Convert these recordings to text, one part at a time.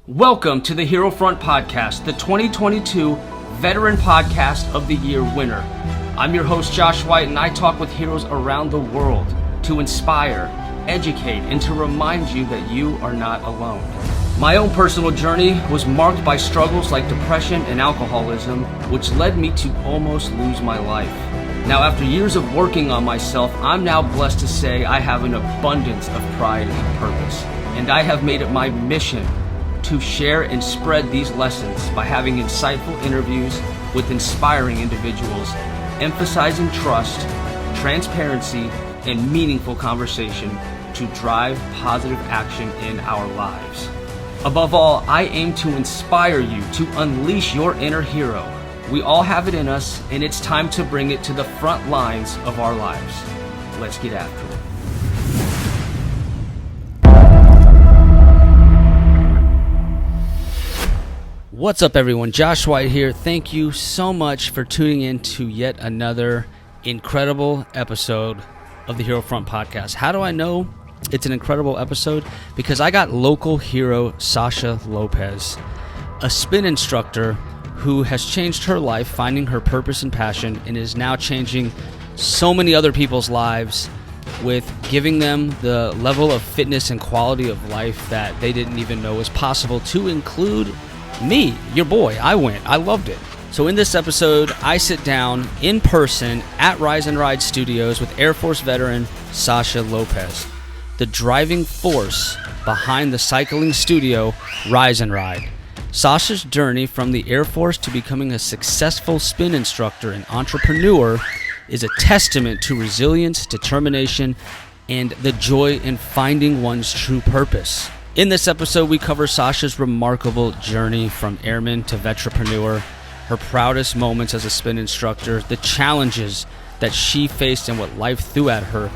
Welcome to the HeroFront podcast, the 2022 Veteran Podcast of the Year winner. I'm your host, Josh White, and I talk with heroes around the world to inspire, educate, and to remind you that you are not alone. My own personal journey was marked by struggles like depression and alcoholism, which led me to almost lose my life. Now, after years of working on myself, I'm now blessed to say I have an abundance of pride and purpose, and I have made it my mission to share and spread these lessons by having insightful interviews with inspiring individuals, emphasizing trust, transparency, and meaningful conversation to drive positive action in our lives. Above all, I aim to inspire you to unleash your inner hero. We all have it in us, and it's time to bring it to the front lines of our lives. Let's get after it. What's up, everyone? Josh White here. Thank you so much for tuning in to yet another incredible episode of the HeroFront podcast. How do I know it's an incredible episode? Because I got local hero Sasha Lopez, a spin instructor who has changed her life, finding her purpose and passion, and is now changing so many other people's lives with giving them the level of fitness and quality of life that they didn't even know was possible, to include me, your boy. I went. I loved it. So in this episode, I sit down in person at Rise and Ride Studios with Air Force veteran Sasha Lopez, the driving force behind the cycling studio Rise and Ride. Sasha's journey from the Air Force to becoming a successful spin instructor and entrepreneur is a testament to resilience, determination, and the joy in finding one's true purpose. In this episode, we cover Sasha's remarkable journey from airman to veteranpreneur, her proudest moments as a spin instructor, the challenges that she faced and what life threw at her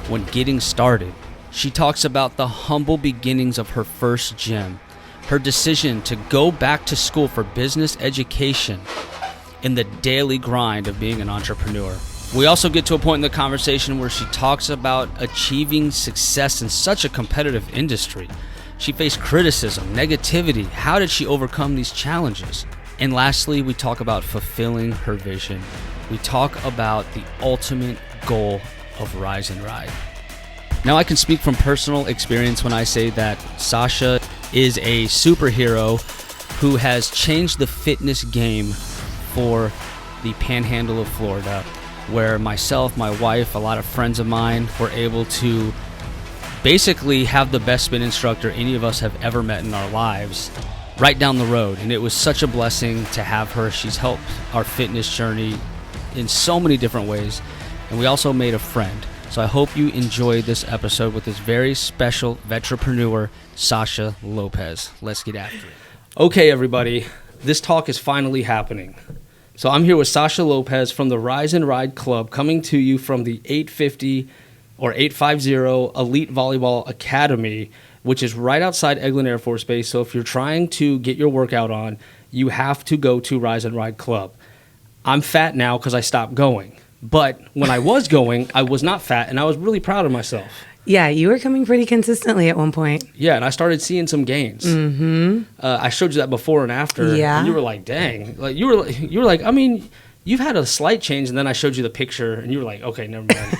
when getting started. She talks about the humble beginnings of her first gym, her decision to go back to school for business education, and the daily grind of being an entrepreneur. We also get to a point in the conversation where she talks about achieving success in such a competitive industry. She faced criticism, negativity. How did she overcome these challenges? And lastly, we talk about fulfilling her vision. We talk about the ultimate goal of Rise and Ride. Now, I can speak from personal experience when I say that Sasha is a superhero who has changed the fitness game for the panhandle of Florida, where myself, my wife, a lot of friends of mine were able to basically have the best spin instructor any of us have ever met in our lives right down the road. And it was such a blessing to have her. She's helped our fitness journey in so many different ways. And we also made a friend. So I hope you enjoyed this episode with this very special veteranpreneur, Sasha Lopez. Let's get after it. Okay, everybody, this talk is finally happening. So I'm here with Sasha Lopez from the Rise and Ride Club, coming to you from the 850 Elite Volleyball Academy, which is right outside Eglin Air Force Base. So if you're trying to get your workout on, you have to go to Rise and Ride Club. I'm fat now because I stopped going. But when I was going, I was not fat, and I was really proud of myself. Yeah, you were coming pretty consistently at one point. Yeah, and I started seeing some gains. Mm-hmm. I showed you that before and after. Yeah. And you were like, dang. Like you were like, I mean, you've had a slight change, and then I showed you the picture, and you were like, okay, never mind.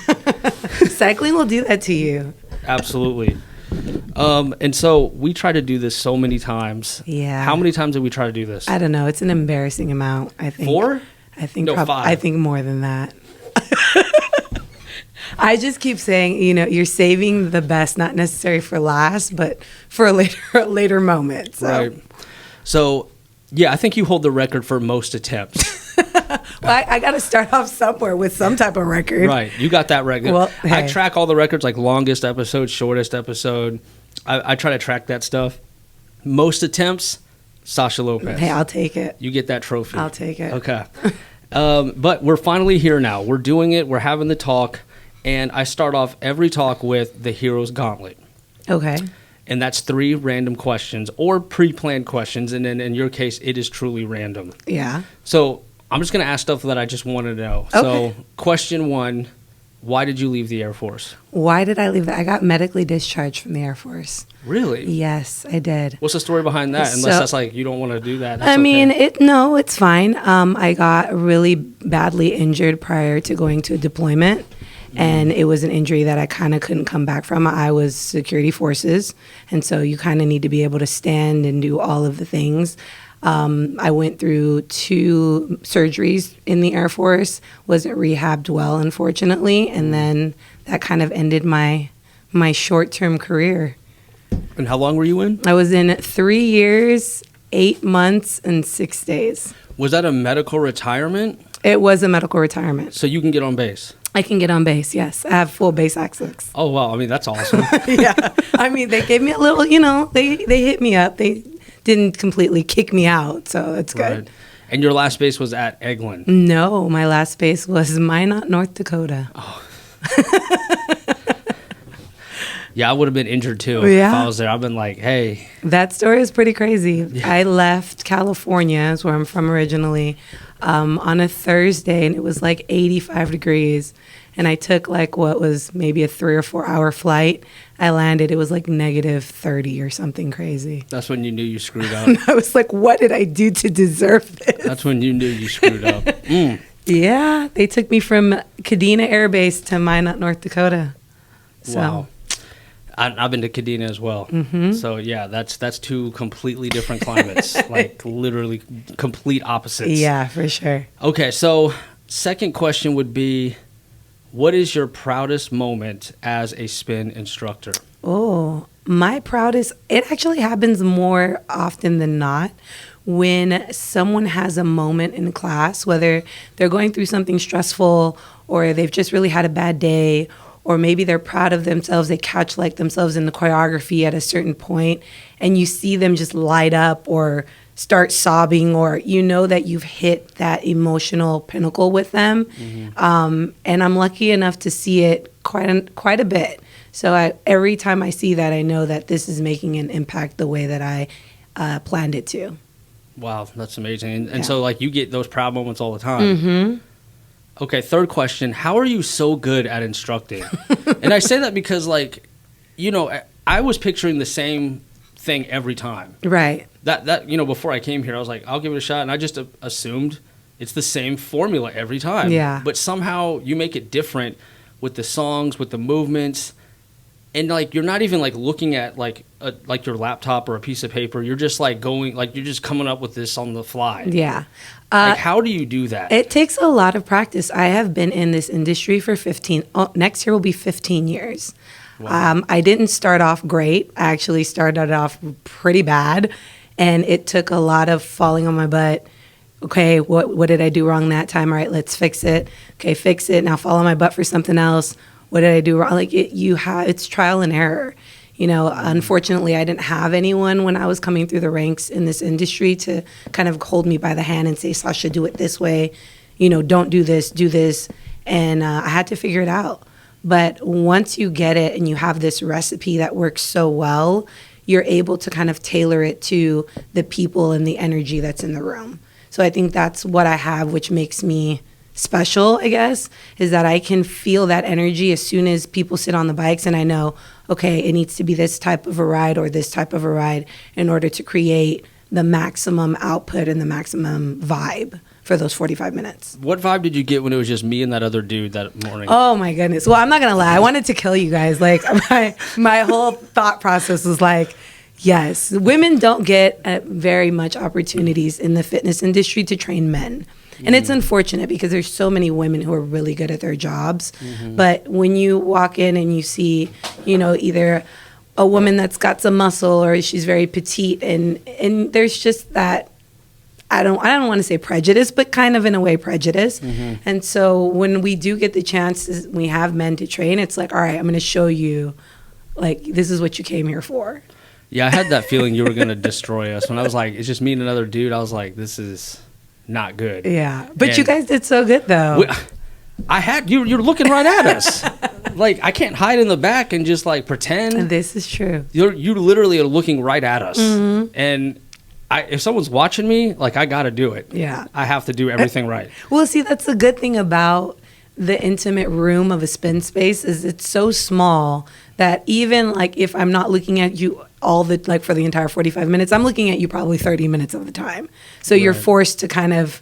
Cycling will do that to you. Absolutely. And so we try to do this so many times. Yeah. How many times did we try to do this? I don't know. It's an embarrassing amount, I think. 4? I think No, 5. I think more than that. I just keep saying, you're saving the best, not necessarily for last, but for a later moment. So. Right. So, yeah, I think you hold the record for most attempts. Well, I got to start off somewhere with some type of record. Right. You got that record. Well, hey. I track all the records, like longest episode, shortest episode. I try to track that stuff. Most attempts, Sasha Lopez. Hey, I'll take it. You get that trophy. I'll take it. Okay. But we're finally here now. We're doing it. We're having the talk. And I start off every talk with the Hero's Gauntlet. Okay. And that's 3 random questions or pre-planned questions. And then in your case, it is truly random. Yeah. So I'm just going to ask stuff that I just want to know. Okay. So question 1, Why did you leave the Air Force? Why did I leave? I got medically discharged from the Air Force. Really? Yes, I did. What's the story behind that? Unless that's like, you don't want to do that. I mean, it's fine. I got really badly injured prior to going to a deployment. And it was an injury that I kind of couldn't come back from. I was security forces. And so you kind of need to be able to stand and do all of the things. I went through 2 surgeries in the Air Force, wasn't rehabbed well, unfortunately. And then that kind of ended my short-term career. And how long were you in? I was in 3 years, 8 months, and 6 days. Was that a medical retirement? It was a medical retirement. So you can get on base? I can get on base, yes. I have full base access. Oh, wow. I mean, that's awesome. Yeah. I mean, they gave me a little, they hit me up. They didn't completely kick me out, so that's good. Right. And your last base was at Eglin? No, my last base was Minot, North Dakota. Oh. Yeah, I would have been injured too if I was there. I've been like, hey. That story is pretty crazy. Yeah. I left California, that's where I'm from originally, on a Thursday, and it was like 85 degrees. And I took like what was maybe a 3 or 4 hour flight. I landed, it was like -30 or something crazy. That's when you knew you screwed up. I was like, what did I do to deserve this? That's when you knew you screwed up. Yeah, they took me from Kadena Air Base to Minot, North Dakota. So. Wow. I've been to Kadena as well. Mm-hmm. So, yeah, that's 2 completely different climates, like literally complete opposites. Yeah, for sure. Okay, so second question would be, what is your proudest moment as a spin instructor? Oh, my proudest, it actually happens more often than not when someone has a moment in class, whether they're going through something stressful or they've just really had a bad day, or maybe they're proud of themselves, they catch like themselves in the choreography at a certain point, and you see them just light up or start sobbing, or you know that you've hit that emotional pinnacle with them. Mm-hmm. And I'm lucky enough to see it quite a bit. So every time I see that, I know that this is making an impact the way that I planned it to. Wow, that's amazing. And so like you get those proud moments all the time. Mm-hmm. Okay, third question. How are you so good at instructing? And I say that because, like, I was picturing the same thing every time. Right. That before I came here, I was like, I'll give it a shot. And I just assumed it's the same formula every time. Yeah. But somehow you make it different with the songs, with the movements. And, like, you're not even, like, looking at, like your laptop or a piece of paper. You're just, like, you're just coming up with this on the fly. Yeah. Like, how do you do that? It takes a lot of practice. I have been in this industry for next year will be 15 years. Wow. I didn't start off great. I actually started off pretty bad. And it took a lot of falling on my butt. Okay, what did I do wrong that time? All right, let's fix it. Okay, fix it. Now fall on my butt for something else. What did I do wrong? Like it's trial and error. Unfortunately, I didn't have anyone when I was coming through the ranks in this industry to kind of hold me by the hand and say, Sasha, do it this way. Don't do this, do this. And I had to figure it out. But once you get it and you have this recipe that works so well, you're able to kind of tailor it to the people and the energy that's in the room. So I think that's what I have, which makes me special, I guess, is that I can feel that energy as soon as people sit on the bikes, and I know, okay, it needs to be this type of a ride or this type of a ride in order to create the maximum output and the maximum vibe for those 45 minutes. What vibe did you get when it was just me and that other dude that morning? Oh my goodness. Well, I'm not going to lie. I wanted to kill you guys. Like my whole thought process was like, yes, women don't get very much opportunities in the fitness industry to train men. And it's unfortunate because there's so many women who are really good at their jobs. Mm-hmm. But when you walk in and you see, either a woman that's got some muscle or she's very petite and there's just that, I don't want to say prejudice, but kind of in a way prejudice. Mm-hmm. And so when we do get the chance, we have men to train, it's like, all right, I'm going to show you, like, this is what you came here for. Yeah, I had that feeling you were going to destroy us. When I was like, it's just me and another dude, I was like, this is not good. Yeah, but you guys did so good though. You're looking right at us. Like, I can't hide in the back and just like pretend. This is true. You literally are looking right at us. Mm-hmm. And if someone's watching me, like, I got to do it. Yeah, I have to do everything right. Well, see, that's the good thing about the intimate room of a spin space is it's so small that even like if I'm not looking at you all the like for the entire 45 minutes, I'm looking at you probably 30 minutes of the time. So you're forced to kind of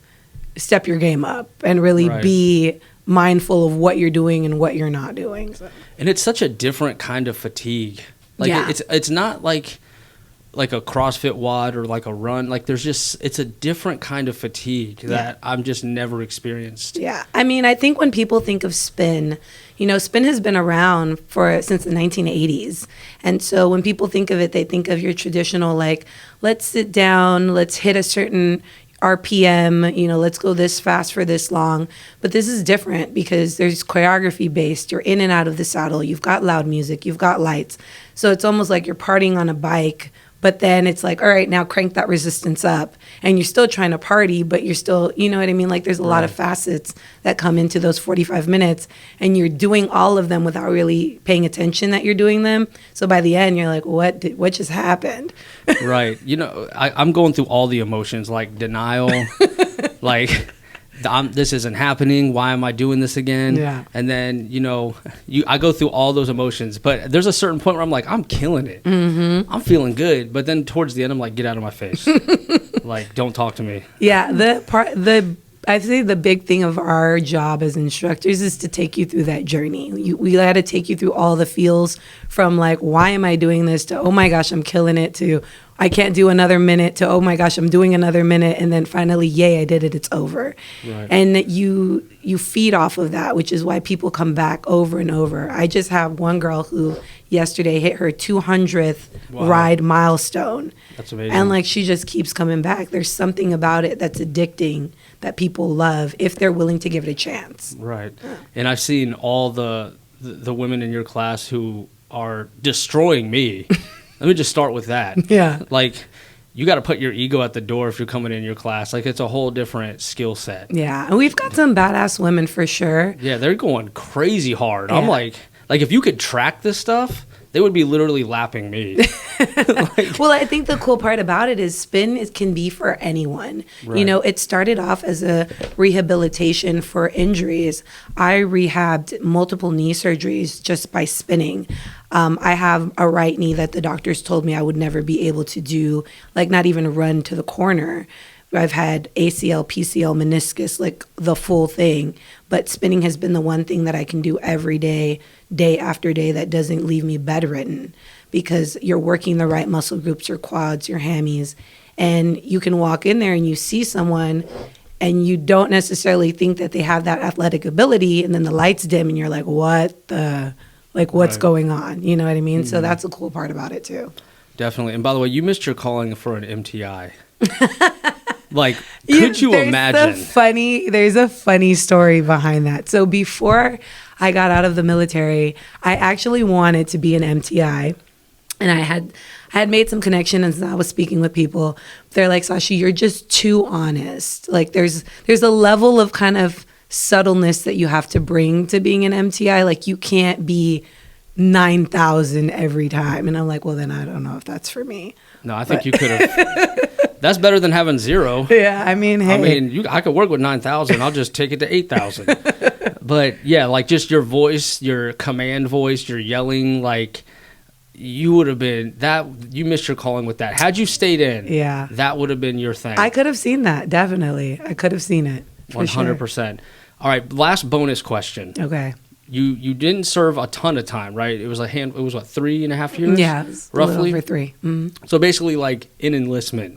step your game up and really be mindful of what you're doing and what you're not doing. So. And it's such a different kind of fatigue. Like it's not like a CrossFit WOD or like a run. Like it's a different kind of fatigue that I'm just never experienced. Yeah. I mean, I think when people think of spin, spin has been around since the 1980s. And so when people think of it, they think of your traditional, like, let's sit down, let's hit a certain RPM, let's go this fast for this long. But this is different because there's choreography based. You're in and out of the saddle. You've got loud music. You've got lights. So it's almost like you're partying on a bike. But then it's like, all right, now crank that resistance up. And you're still trying to party, but you're still, you know what I mean? Like there's a lot of facets that come into those 45 minutes. And you're doing all of them without really paying attention that you're doing them. So by the end, you're like, what just happened? Right. I'm going through all the emotions, like denial, like... this isn't happening. Why am I doing this again? Yeah. And then, I go through all those emotions, but there's a certain point where I'm like, I'm killing it. Mm-hmm. I'm feeling good. But then towards the end, I'm like, get out of my face. Like, don't talk to me. Yeah. I'd say the big thing of our job as instructors is to take you through that journey. We got to take you through all the feels from like, why am I doing this to, oh my gosh, I'm killing it to, I can't do another minute to, oh my gosh, I'm doing another minute. And then finally, yay, I did it. It's over. Right. And you feed off of that, which is why people come back over and over. I just have one girl who yesterday hit her 200th ride milestone. That's amazing. And like, she just keeps coming back. There's something about it that's addicting that people love if they're willing to give it a chance. Right. And I've seen all the women in your class who are destroying me. Let me just start with that. Yeah. Like, you got to put your ego at the door if you're coming in your class. Like, it's a whole different skill set. Yeah. And we've got some badass women for sure. Yeah, they're going crazy hard. Yeah. I'm like, if you could track this stuff, they would be literally lapping me. Well, I think the cool part about it is spin can be for anyone. Right. It started off as a rehabilitation for injuries. I rehabbed multiple knee surgeries just by spinning. I have a right knee that the doctors told me I would never be able to do, like not even run to the corner. I've had ACL, PCL, meniscus, like the full thing. But spinning has been the one thing that I can do every day, day after day, that doesn't leave me bedridden, because you're working the right muscle groups, your quads, your hammies. And you can walk in there and you see someone and you don't necessarily think that they have that athletic ability. And then the lights dim and you're like, what's going on? You know what I mean? Mm-hmm. So that's a cool part about it too. Definitely. And by the way, you missed your calling for an MTI. Like, could you imagine? There's a funny story behind that. So before I got out of the military, I actually wanted to be an MTI. And I had made some connections and I was speaking with people. They're like, Sasha, you're just too honest. Like there's a level of kind of subtleness that you have to bring to being an MTI. Like you can't be 9,000 every time. And I'm like, well, then I don't know if that's for me. No, I think you could have. That's better than having 0. Yeah, I mean, hey. I could work with 9,000. I'll just take it to 8,000. But yeah, like just your voice, your command voice, your yelling, like you would have been that. You missed your calling with that. Had you stayed in, that would have been your thing. I could have seen that. Definitely, I could have seen it. 100%. All right, last bonus question. Okay. You didn't serve a ton of time, right? It was what, 3.5 years? Yeah, it was roughly? A little over 3. Mm-hmm. So basically like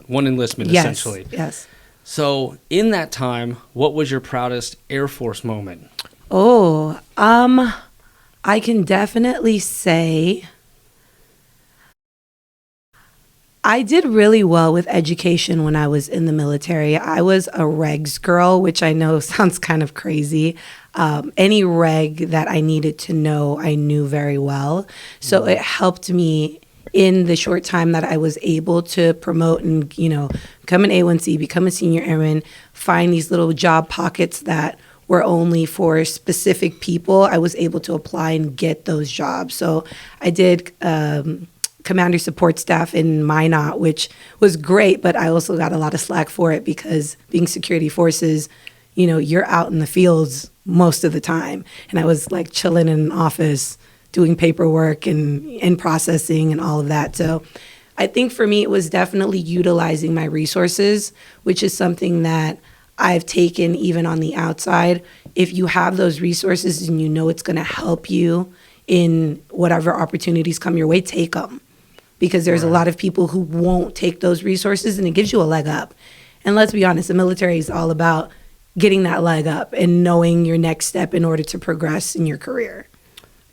one enlistment essentially. Yes. So in that time, what was your proudest Air Force moment? Oh, I can definitely say I did really well with education when I was in the military. I was a regs girl, which I know sounds kind of crazy. Any reg that I needed to know, I knew very well. So it helped me in the short time that I was able to promote and, become an A1C, become a senior airman, find these little job pockets that were only for specific people. I was able to apply and get those jobs. So I did commander support staff in Minot, which was great, but I also got a lot of slack for it because being security forces, you're out in the fields most of the time. And I was like chilling in an office doing paperwork and processing and all of that. So I think for me, it was definitely utilizing my resources, which is something that I've taken even on the outside. If you have those resources and it's going to help you in whatever opportunities come your way, take them. Because there's a lot of people who won't take those resources, and it gives you a leg up. And let's be honest, the military is all about getting that leg up and knowing your next step in order to progress in your career.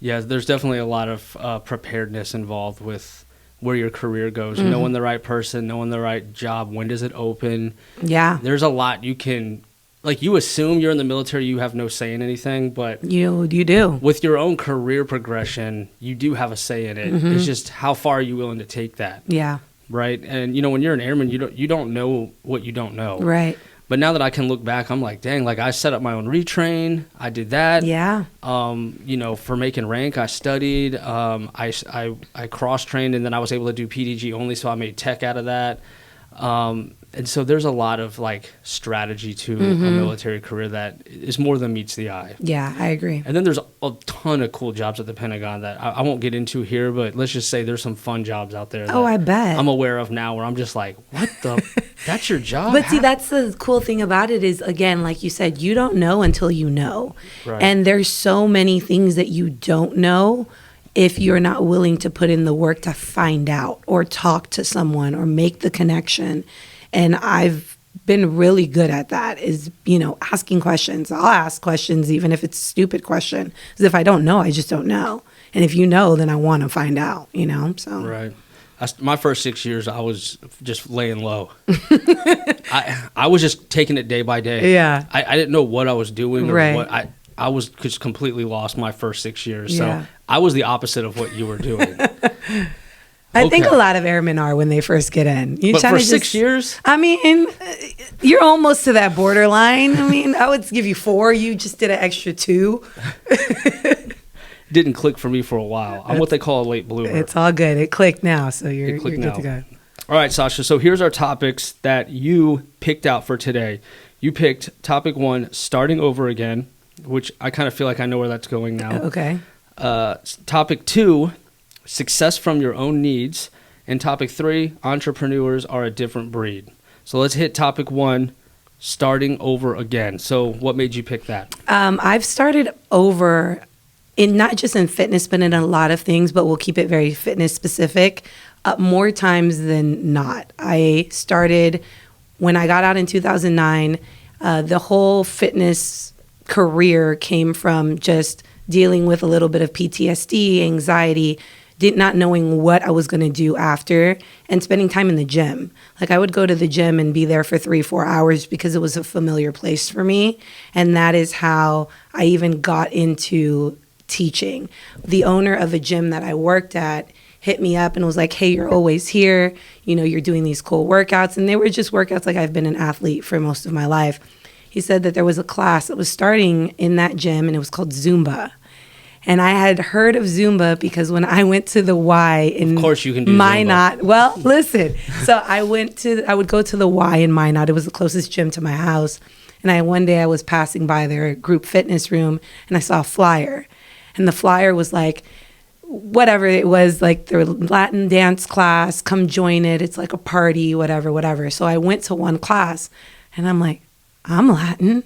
Yeah, there's definitely a lot of preparedness involved with where your career goes, knowing the right person, knowing the right job, when does it open. Yeah. There's a lot you can, like, you assume you're in the military, you have no say in anything, but you do. With your own career progression, you do have a say in it. It's just how far are you willing to take that? Yeah. Right? And, when you're an airman, you don't know what you don't know. Right. But now that I can look back, I'm like, dang, like I set up my own retrain. I did that. Yeah. For making rank, I studied. I cross-trained, and then I was able to do PDG only, so I made tech out of that. And so there's a lot of like strategy to a military career that is more than meets the eye. Yeah, I agree. And then there's a ton of cool jobs at the Pentagon that I won't get into here, but let's just say there's some fun jobs out there. Oh, I bet. I'm aware of now where I'm just like, what the? That's your job? But see, that's the cool thing about it is, again, like you said, you don't know until you know. Right. And there's so many things that you don't know if you're not willing to put in the work to find out or talk to someone or make the connection. And I've been really good at that, is, asking questions. I'll ask questions even if it's a stupid question. Because if I don't know, I just don't know. And if you know, then I want to find out, so. Right. My first 6 years, I was just laying low. I was just taking it day by day. Yeah. I didn't know what I was doing. Or right. what I was just completely lost my first 6 years. Yeah. So I was the opposite of what you were doing. I think a lot of airmen are when they first get in. But for 6 years? I mean, you're almost to that borderline. I mean, I would give you 4. You just did an extra 2. Didn't click for me for a while. I'm what they call a late bloomer. It's all good. It clicked now, so you're good to go. All right, Sasha. So here's our topics that you picked out for today. You picked topic 1, starting over again, which I kind of feel like I know where that's going now. Okay. Topic 2, success from your own needs. And topic 3, entrepreneurs are a different breed. So let's hit topic 1, starting over again. So what made you pick that? I've started over in not just in fitness, but in a lot of things, but we'll keep it very fitness specific, more times than not. I started when I got out in 2009. The whole fitness career came from just dealing with a little bit of PTSD, anxiety, not knowing what I was going to do after, and spending time in the gym. Like, I would go to the gym and be there for 3-4 hours because it was a familiar place for me. And that is how I even got into teaching. The owner of a gym that I worked at hit me up and was like, hey, you're always here. You're doing these cool workouts. And they were just workouts like I've been an athlete for most of my life. He said that there was a class that was starting in that gym, and it was called Zumba. And I had heard of Zumba because when I went to the Y in Of course you can do Minot. Well, listen. So I would go to the Y in Minot. It was the closest gym to my house. And one day I was passing by their group fitness room, and I saw a flyer. And the flyer was like, whatever it was, like their Latin dance class, come join it. It's like a party, whatever. So I went to one class, and I'm like, I'm Latin.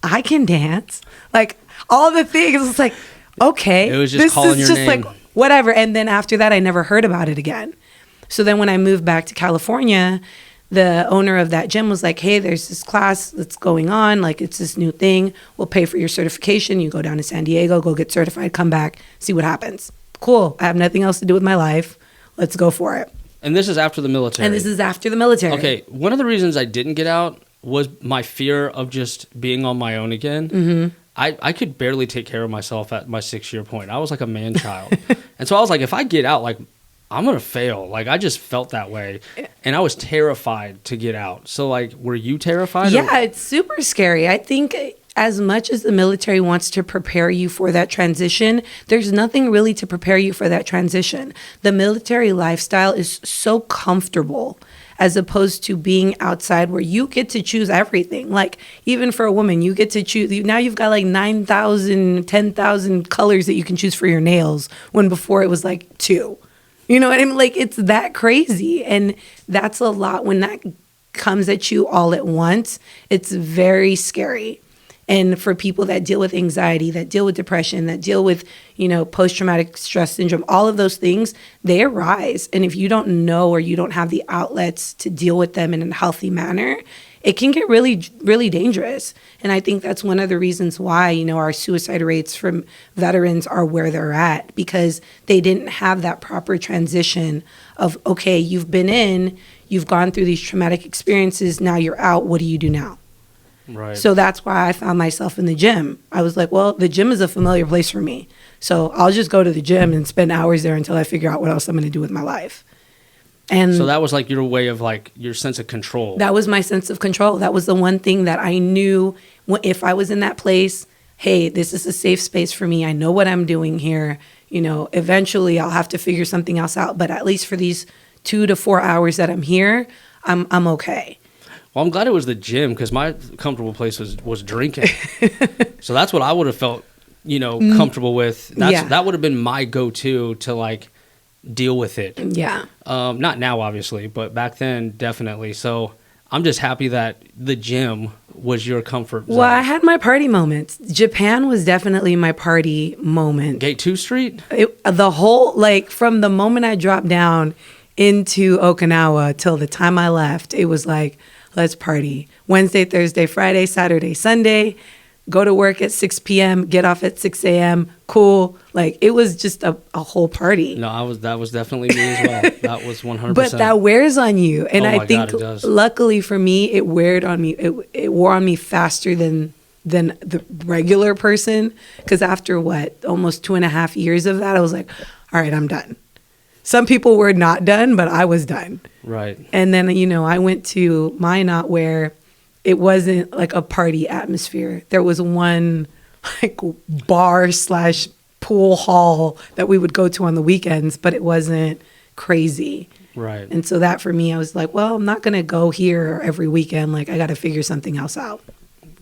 I can dance. Like, all the things. It's like, okay. It was just calling your name. Like, whatever. And then after that, I never heard about it again. So then when I moved back to California, the owner of that gym was like, hey, there's this class that's going on. Like, it's this new thing. We'll pay for your certification. You go down to San Diego, go get certified, come back, see what happens. Cool. I have nothing else to do with my life. Let's go for it. And this is after the military. Okay. One of the reasons I didn't get out was my fear of just being on my own again. Mm-hmm. I could barely take care of myself at my 6-year point. I was like a man child. And so I was like, if I get out, like, I'm going to fail. Like, I just felt that way. And I was terrified to get out. So, like, were you terrified? Yeah, it's super scary. I think as much as the military wants to prepare you for that transition, there's nothing really to prepare you for that transition. The military lifestyle is so comfortable as opposed to being outside where you get to choose everything. Like even for a woman, you get to choose. Now you've got like 9,000, 10,000 colors that you can choose for your nails when before it was like 2. You know what I mean? Like it's that crazy. And that's a lot when that comes at you all at once. It's very scary. And for people that deal with anxiety, that deal with depression, that deal with, post-traumatic stress syndrome, all of those things, they arise. And if you don't know or you don't have the outlets to deal with them in a healthy manner, it can get really, really dangerous. And I think that's one of the reasons why, our suicide rates from veterans are where they're at, because they didn't have that proper transition of, okay, you've been in, you've gone through these traumatic experiences, now you're out, what do you do now? Right. So that's why I found myself in the gym. I was like, well, the gym is a familiar place for me. So I'll just go to the gym and spend hours there until I figure out what else I'm going to do with my life. And so that was like your way of like your sense of control. That was my sense of control. That was the one thing that I knew if I was in that place, hey, this is a safe space for me. I know what I'm doing here. Eventually I'll have to figure something else out. But at least for these 2 to 4 hours that I'm here, I'm okay. Well, I'm glad it was the gym because my comfortable place was drinking. So that's what I would have felt, comfortable with. That would have been my go-to to like deal with it. Yeah. Not now, obviously, but back then, definitely. So I'm just happy that the gym was your comfort zone. Well, I had my party moments. Japan was definitely my party moment. Gate 2 Street? The whole, like from the moment I dropped down into Okinawa till the time I left, it was like, let's party. Wednesday, Thursday, Friday, Saturday, Sunday. Go to work at 6 p.m., get off at 6 a.m. Cool. Like, it was just a whole party. No, that was definitely me as well. That was 100%. But that wears on you. And I think, God, it does. Luckily for me, it wore on me. It wore on me faster than the regular person. Because after, almost 2.5 years of that, I was like, all right, I'm done. Some people were not done, but I was done. Right. And then, I went to Minot where it wasn't like a party atmosphere. There was one like bar/pool hall that we would go to on the weekends, but it wasn't crazy. Right. And so that for me, I was like, well, I'm not going to go here every weekend. Like I got to figure something else out.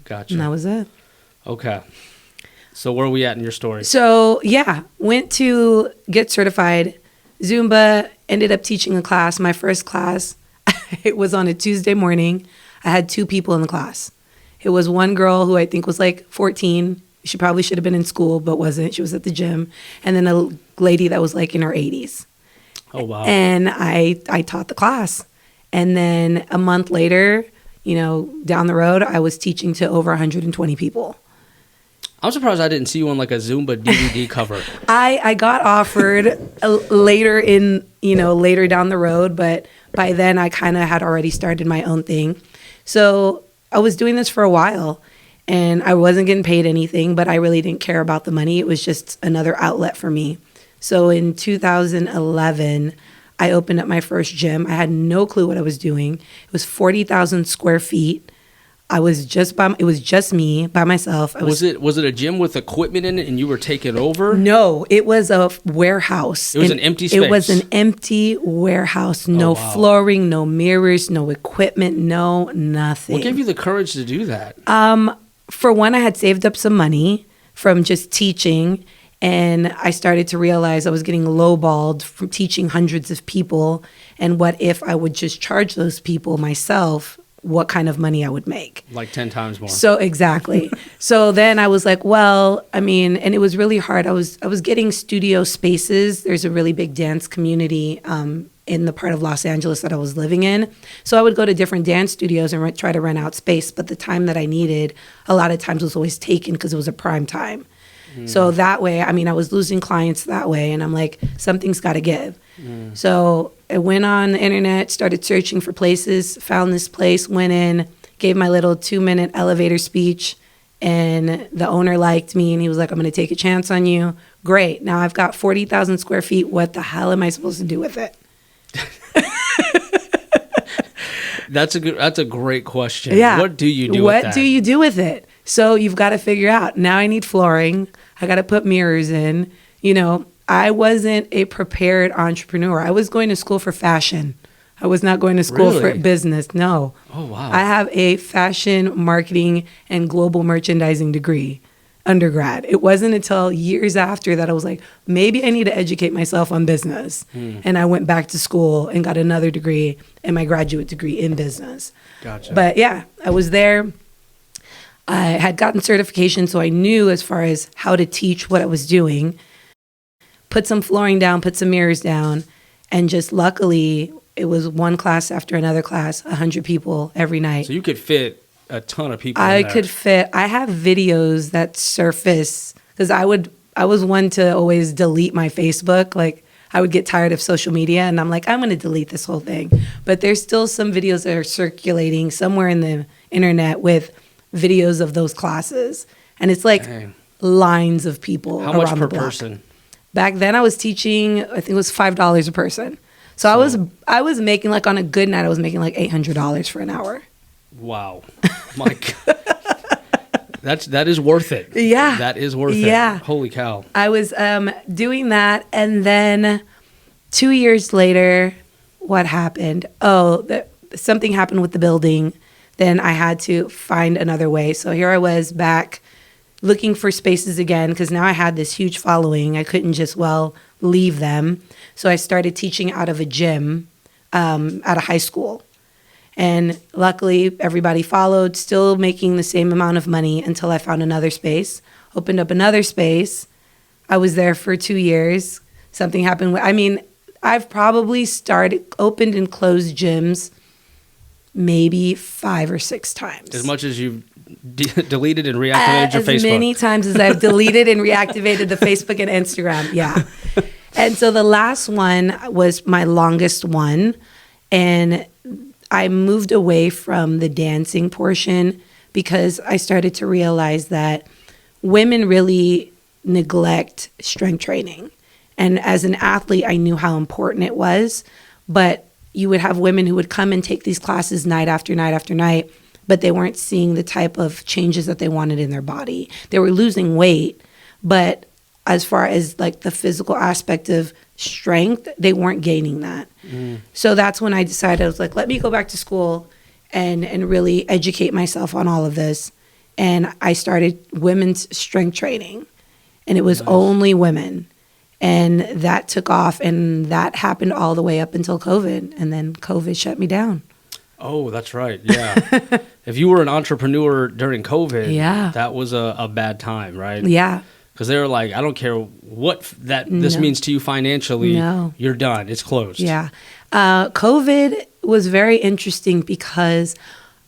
Gotcha. And that was it. Okay. So where are we at in your story? So went to get certified. Zumba, ended up teaching a class. My first class, it was on a Tuesday morning. I had 2 people in the class. It was one girl who I think was like 14. She probably should have been in school, but wasn't. She was at the gym. And then a lady that was like in her 80s. Oh, wow. And I taught the class. And then a month later, down the road, I was teaching to over 120 people. I'm surprised I didn't see you on like a Zumba DVD cover. I got offered later down the road, but by then I kind of had already started my own thing. So I was doing this for a while and I wasn't getting paid anything, but I really didn't care about the money. It was just another outlet for me. So in 2011, I opened up my first gym. I had no clue what I was doing. It was 40,000 square feet. It was just me by myself. Was it a gym with equipment in it and you were taking over? No, it was a warehouse. It was an empty space. It was an empty warehouse. No flooring, no mirrors, no equipment, no nothing. What gave you the courage to do that? For one, I had saved up some money from just teaching, and I started to realize I was getting lowballed from teaching hundreds of people. And what if I would just charge those people myself? What kind of money I would make. Like 10 times more. So exactly. So then I was like, well, and it was really hard. I was getting studio spaces. There's a really big dance community in the part of Los Angeles that I was living in. So I would go to different dance studios and try to rent out space. But the time that I needed, a lot of times was always taken because it was a prime time. So that way, I was losing clients that way. And I'm like, something's got to give. So I went on the internet, started searching for places, found this place, went in, gave my little 2-minute elevator speech. And the owner liked me and he was like, I'm going to take a chance on you. Great. Now I've got 40,000 square feet. What the hell am I supposed to do with it? That's a great question. Yeah. What do you do with that? What do you do with it? So you've got to figure out. Now I need flooring. I got to put mirrors in. I wasn't a prepared entrepreneur. I was going to school for fashion. I was not going to school for Really? business. No. Oh, wow. I have a fashion, marketing, and global merchandising degree, undergrad. It wasn't until years after that I was like, maybe I need to educate myself on business. And I went back to school and got another degree and my graduate degree in business. Gotcha. But yeah, I was there. I had gotten certification, so I knew as far as how to teach what I was doing. Put some flooring down, put some mirrors down, and just luckily it was one class after another class, 100 people every night. So you could fit a ton of people in I there. could fit. I have videos that surface because I was one to always delete my Facebook. Like I would get tired of social media and I'm like, I'm going to delete this whole thing. But there's still some videos that are circulating somewhere in the internet with videos of those classes. And it's like Dang. lines of people How around much the per block. person? Back then I was teaching, I think it was $5 a person. So I was making like on a good night, I was making like $800 for an hour. Wow. My God. That is worth it. Yeah. That is worth it. Yeah. Holy cow. I was doing that, and then 2 years later, what happened? Something happened with the building. Then I had to find another way. So here I was back looking for spaces again because now I had this huge following. I couldn't just, leave them. So I started teaching out of a gym at a high school. And luckily, everybody followed, still making the same amount of money until I found another space, opened up another space. I was there for 2 years. Something happened. I've probably opened and closed gyms maybe 5 or 6 times. As much as you've deleted and reactivated your Facebook. As many times as I've deleted and reactivated the Facebook and Instagram. Yeah. And so the last one was my longest one. And I moved away from the dancing portion because I started to realize that women really neglect strength training. And as an athlete, I knew how important it was. But you would have women who would come and take these classes night after night after night, but they weren't seeing the type of changes that they wanted in their body. They were losing weight, but as far as like the physical aspect of strength, they weren't gaining that. So that's when I decided, I was like, let me go back to school and really educate myself on all of this. And I started women's strength training, and it was only women. And that took off, and that happened all the way up until COVID. And then COVID shut me down. Oh, that's right. Yeah. If you were an entrepreneur during COVID, Yeah. that was a bad time, right? Yeah. Because they were like, I don't care what this means to you financially. No. You're done. It's closed. Yeah. COVID was very interesting because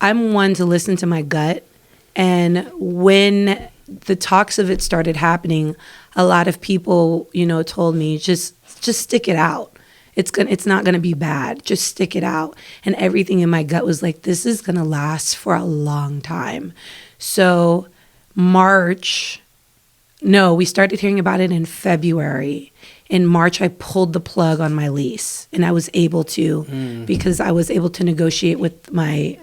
I'm one to listen to my gut. And when the talks of it started happening, a lot of people, told me, just stick it out. It's not going to be bad. Just stick it out. And everything in my gut was like, this is going to last for a long time. So we started hearing about it in February. In March, I pulled the plug on my lease, and I was able to because I was able to negotiate with my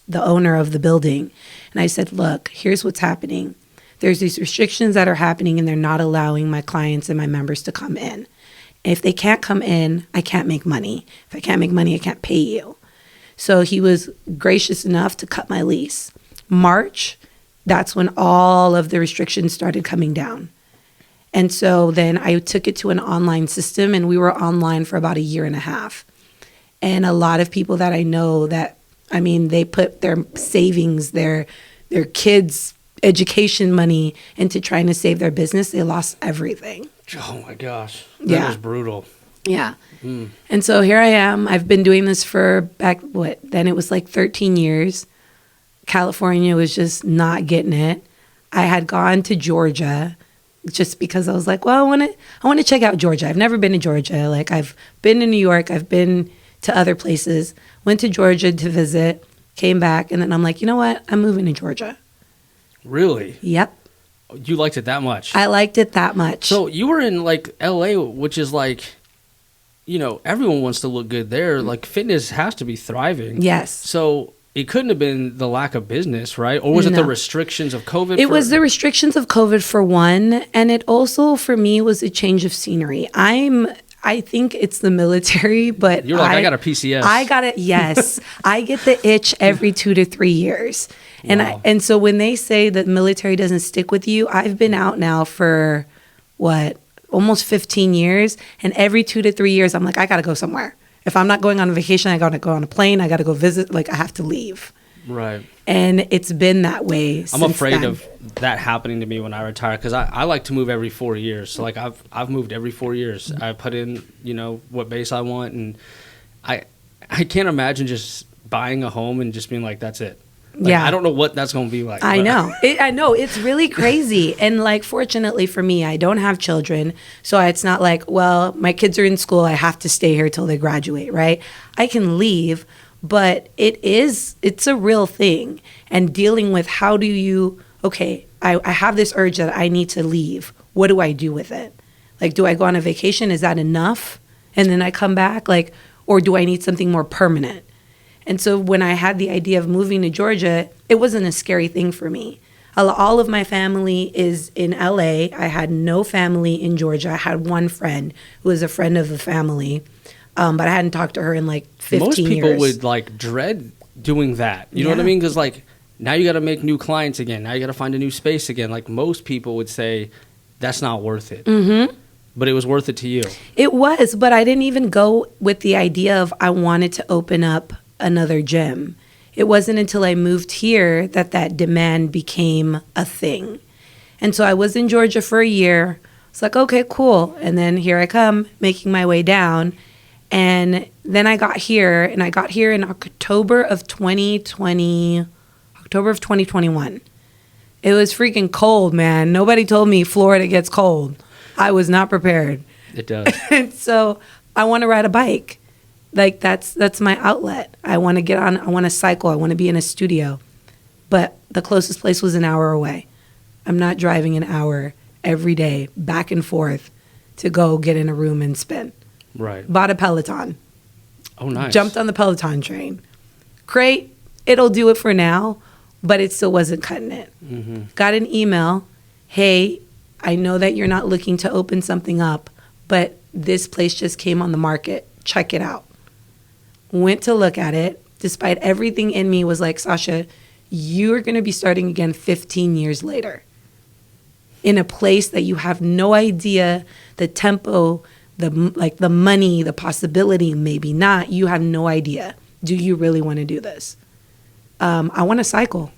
the owner of the building. And I said, look, here's what's happening. There's these restrictions that are happening, and they're not allowing my clients and my members to come in. If they can't come in, I can't make money. If I can't make money, I can't pay you. So he was gracious enough to cut my lease. March, that's when all of the restrictions started coming down. And so then I took it to an online system, and we were online for about 1.5 years. And a lot of people that I know they put their savings, their kids' education money into trying to save their business. They lost everything. Oh my gosh. That Yeah. was brutal. Yeah. And so here I am. I've been doing this for then it was like 13 years. California was just not getting it. I had gone to Georgia just because I was like, well, I want to check out Georgia. I've never been to Georgia. Like I've been to New York. I've been to other places. Went to Georgia to visit, came back, and then I'm like, you know what? I'm moving to Georgia. Really? Yep. You liked it that much? I liked it that much. So you were in like LA, which is like, everyone wants to look good there. Like fitness has to be thriving. Yes. So it couldn't have been the lack of business, right? Or was it the No. restrictions of COVID? It was the restrictions of COVID for one, and it also for me was a change of scenery. I'm I think it's the military, but You're like, I got a PCS. I got it. Yes. I get the itch every 2 to 3 years. And Wow. and so when they say that military doesn't stick with you, I've been out now for almost 15 years. And every 2 to 3 years, I'm like, I got to go somewhere. If I'm not going on a vacation, I got to go on a plane. I got to go visit. Like, I have to leave. Right. And it's been that way since I'm afraid then. of that happening to me when I retire, because I like to move every 4 years. So like I've moved every 4 years. I put in, what base I want, and I can't imagine just buying a home and just being like, that's it. Like, Yeah. I don't know what that's going to be like. I know. I know. It's really crazy. And like, fortunately for me, I don't have children. So it's not like, well, my kids are in school. I have to stay here till they graduate, right? I can leave, but it's a real thing. And dealing with how do you, okay, I have this urge that I need to leave. What do I do with it? Like, do I go on a vacation? Is that enough? And then I come back, like, or do I need something more permanent? And so when I had the idea of moving to Georgia, it wasn't a scary thing for me. All of my family is in LA. I had no family in Georgia. I had one friend who was a friend of the family, but I hadn't talked to her in like 15 years. Most people would like dread doing that. You know what I mean? Because like now you got to make new clients again. Now you got to find a new space again. Like most people would say, that's not worth it. Mm-hmm. But it was worth it to you. It was, but I didn't even go with the idea of I wanted to open up another gym. It wasn't until I moved here that demand became a thing. And so I was in Georgia for a year. It's like, okay, cool. And then here I come, making my way down. And then I got here, and I got here in October of 2021. It was freaking cold, man. Nobody told me Florida gets cold. I was not prepared. It does. And so I want to ride a bike. Like that's my outlet. I want to get on, I want to cycle, I want to be in a studio. But the closest place was an hour away. I'm not driving an hour every day back and forth to go get in a room and spin. Right. Bought a Peloton. Oh, nice. Jumped on the Peloton train. Great. It'll do it for now, but it still wasn't cutting it. Mm-hmm. Got an email. Hey, I know that you're not looking to open something up, but this place just came on the market. Check it out. Went to look at it. Despite everything in me was like, Sasha, you're going to be starting again 15 years later in a place that you have no idea the tempo, the money, the possibility, maybe not. You have no idea. Do you really want to do this? I want to cycle.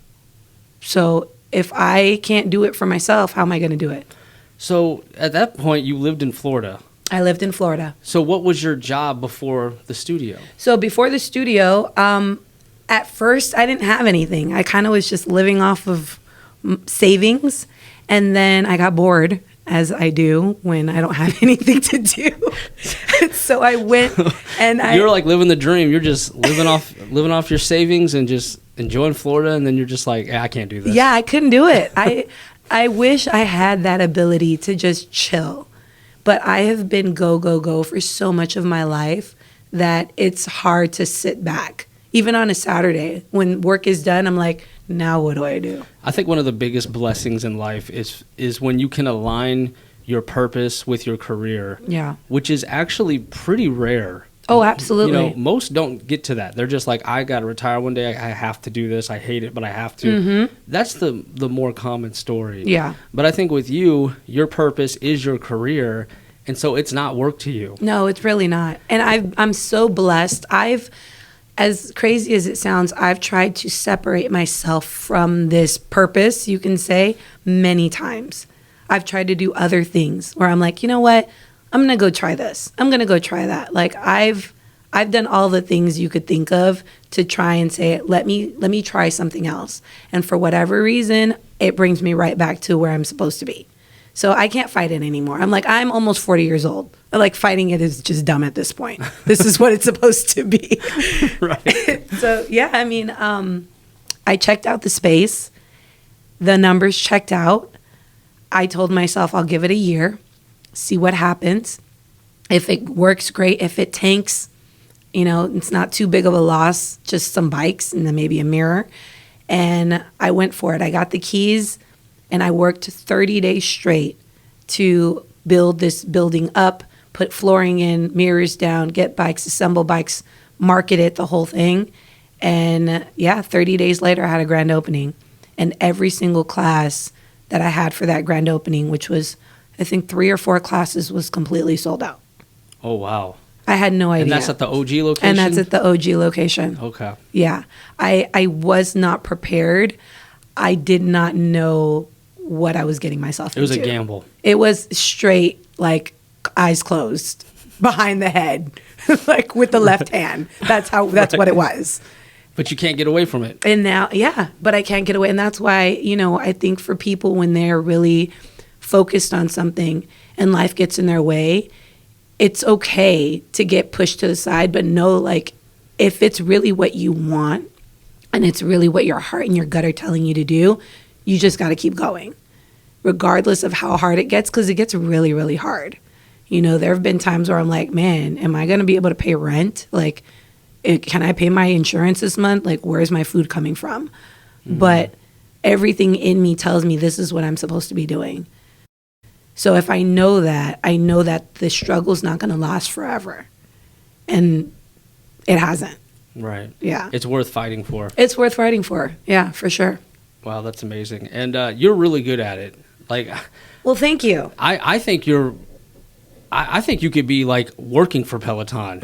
So if I can't do it for myself, how am I going to do it? So at that point, you lived in Florida. I lived in Florida. So what was your job before the studio? So before the studio, at first I didn't have anything. I kind of was just living off of savings. And then I got bored, as I do when I don't have anything to do. So I went and You're like living the dream. You're just living off your savings and just enjoying Florida. And then you're just like, I can't do this. Yeah, I couldn't do it. I wish I had that ability to just chill. But I have been go for so much of my life that it's hard to sit back. Even on a Saturday, when work is done, I'm like, now what do I do? I think one of the biggest blessings in life is when you can align your purpose with your career. Yeah. Which is actually pretty rare. Oh, absolutely. Most don't get to that. They're just like, I got to retire one day. I have to do this. I hate it, but I have to. Mm-hmm. That's the more common story. Yeah. But I think with you, your purpose is your career, and so it's not work to you. No, it's really not. And I'm so blessed. As crazy as it sounds, I've tried to separate myself from this purpose, you can say, many times. I've tried to do other things where I'm like, you know what? I'm going to go try this. I'm going to go try that. Like I've done all the things you could think of to try and say, let me try something else. And for whatever reason, it brings me right back to where I'm supposed to be. So I can't fight it anymore. I'm almost 40 years old. Like fighting it is just dumb at this point. This is what it's supposed to be. Right. So yeah, I checked out the space. The numbers checked out. I told myself I'll give it a year. See what happens. If it works, great. If it tanks, it's not too big of a loss, just some bikes and then maybe a mirror. And I went for it. I got the keys and I worked 30 days straight to build this building up, put flooring in, mirrors down, get bikes, assemble bikes, market it, the whole thing. And 30 days later, I had a grand opening. And every single class that I had for that grand opening, which was, I think 3 or 4 classes, was completely sold out. Oh, wow. I had no idea. And that's at the OG location? And that's at the OG location. Okay. Yeah. I was not prepared. I did not know what I was getting myself into. It was a gamble. It was straight, like, eyes closed, behind the head, like with the left hand. That's what it was. But you can't get away from it. And now, but I can't get away. And that's why, I think for people when they're really focused on something and life gets in their way, it's okay to get pushed to the side, but know, like, if it's really what you want and it's really what your heart and your gut are telling you to do, you just got to keep going, regardless of how hard it gets, because it gets really, really hard. There have been times where I'm like, man, am I going to be able to pay rent? Like, can I pay my insurance this month? Like, where's my food coming from? Mm-hmm. But everything in me tells me this is what I'm supposed to be doing. So if I know that the struggle's not going to last forever. And it hasn't. Right. Yeah. It's worth fighting for. It's worth fighting for. Yeah, for sure. Wow, that's amazing. And you're really good at it. Like, well, thank you. I think I think you could be, like, working for Peloton.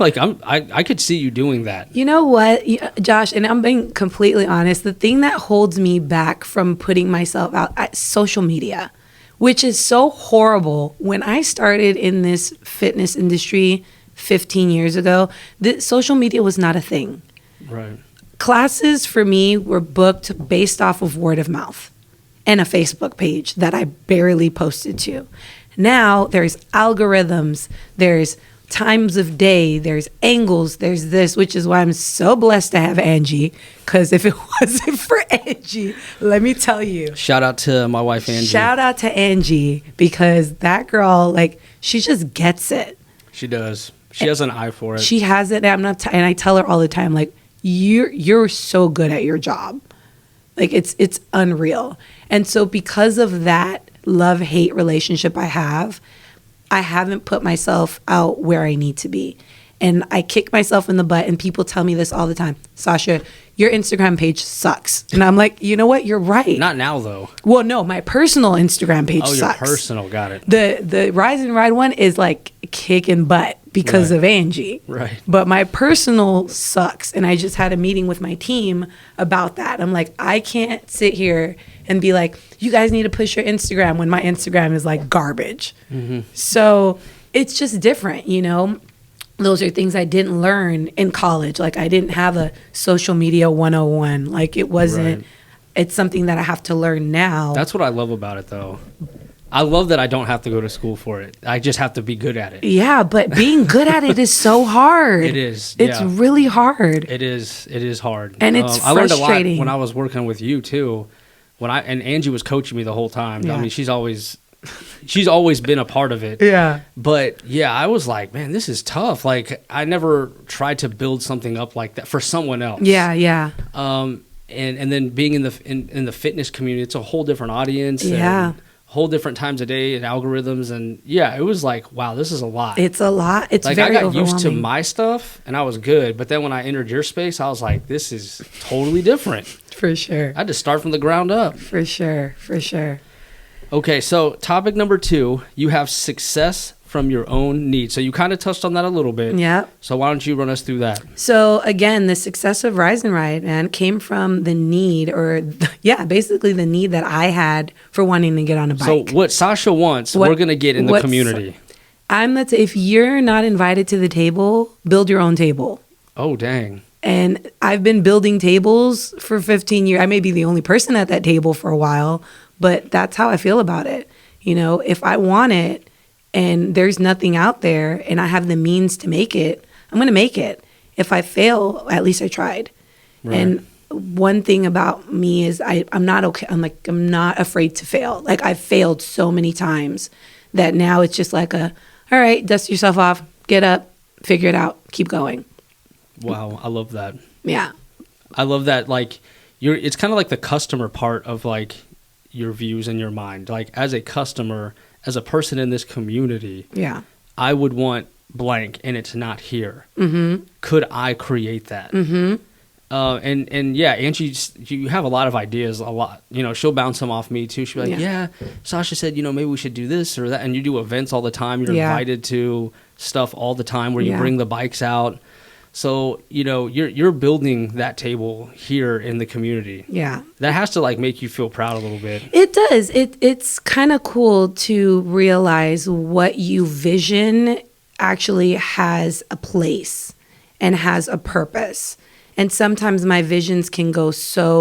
Like, I could see you doing that. You know what, Josh, and I'm being completely honest, the thing that holds me back from putting myself out, social media, which is so horrible. When I started in this fitness industry 15 years ago, social media was not a thing. Right. Classes for me were booked based off of word of mouth and a Facebook page that I barely posted to. Now there's algorithms, there's times of day, there's angles, there's this, which is why I'm so blessed to have Angie, because if it wasn't for Angie, let me tell you. Shout out to my wife, Angie. Shout out to Angie, because that girl, like, she just gets it. She does. She has an eye for it. She has it, and and I tell her all the time, like, you're so good at your job. Like, it's unreal. And so because of that love-hate relationship I haven't put myself out where I need to be. And I kick myself in the butt, and people tell me this all the time. Sasha, your Instagram page sucks. And I'm like, you know what? You're right. Not now, though. Well, no, my personal Instagram page sucks. Oh, your personal, got it. The Rise and Ride one is like kicking butt because of Angie. Right. But my personal sucks. And I just had a meeting with my team about that. I'm like, I can't sit here and be like, you guys need to push your Instagram when my Instagram is like garbage. Mm-hmm. So it's just different, Those are things I didn't learn in college. Like, I didn't have a social media 101. Like, it wasn't, It's something that I have to learn now. That's what I love about it, though. I love that I don't have to go to school for it. I just have to be good at it. Yeah, but being good at it is so hard. It is. It's really hard. It is. It is hard. And it's frustrating. I learned a lot when I was working with you, too. And Angie was coaching me the whole time. Yeah. I mean, she's always been a part of it. Yeah. But yeah, I was like, man, this is tough. Like, I never tried to build something up like that for someone else. Yeah, yeah. And then being in the fitness community, it's a whole different audience. Yeah. And whole different times of day and algorithms, and it was like, wow, this is a lot. It's a lot. It's like, very I got overwhelming. used to my stuff and I was good, but then when I entered your space, I was like, this is totally different. For sure. I had to start from the ground up. For sure. Okay, so topic number 2, you have success from your own needs. So you kind of touched on that a little bit. Yeah. So why don't you run us through that? So again, the success of Rise and Ride, man, came from the need, basically the need that I had for wanting to get on a bike. So what Sasha wants, we're going to get in the community. If you're not invited to the table, build your own table. Oh, dang. And I've been building tables for 15 years. I may be the only person at that table for a while, but that's how I feel about it. If I want it, and there's nothing out there and I have the means to make it, I'm going to make it. If I fail, at least I tried. Right. And one thing about me is I'm not okay. I'm not afraid to fail. Like, I've failed so many times that now it's just like all right, dust yourself off, get up, figure it out, keep going. Wow. I love that. Yeah. I love that. Like, it's kind of like the customer part of, like, your views in your mind. Like, as a customer, as a person in this community, I would want blank and it's not here. Could I create that? And yeah, Angie, you have a lot of ideas, a lot. You know, she'll bounce them off me too. She'll be like, yeah, Sasha said, you know, maybe we should do this or that. And you do events all the time. You're invited to stuff all the time where you bring the bikes out. So, you know, you're building that table here in the community. Yeah. That has to like make you feel proud a little bit. It does. It's kind of cool to realize what you vision actually has a place and has a purpose. And sometimes my visions can go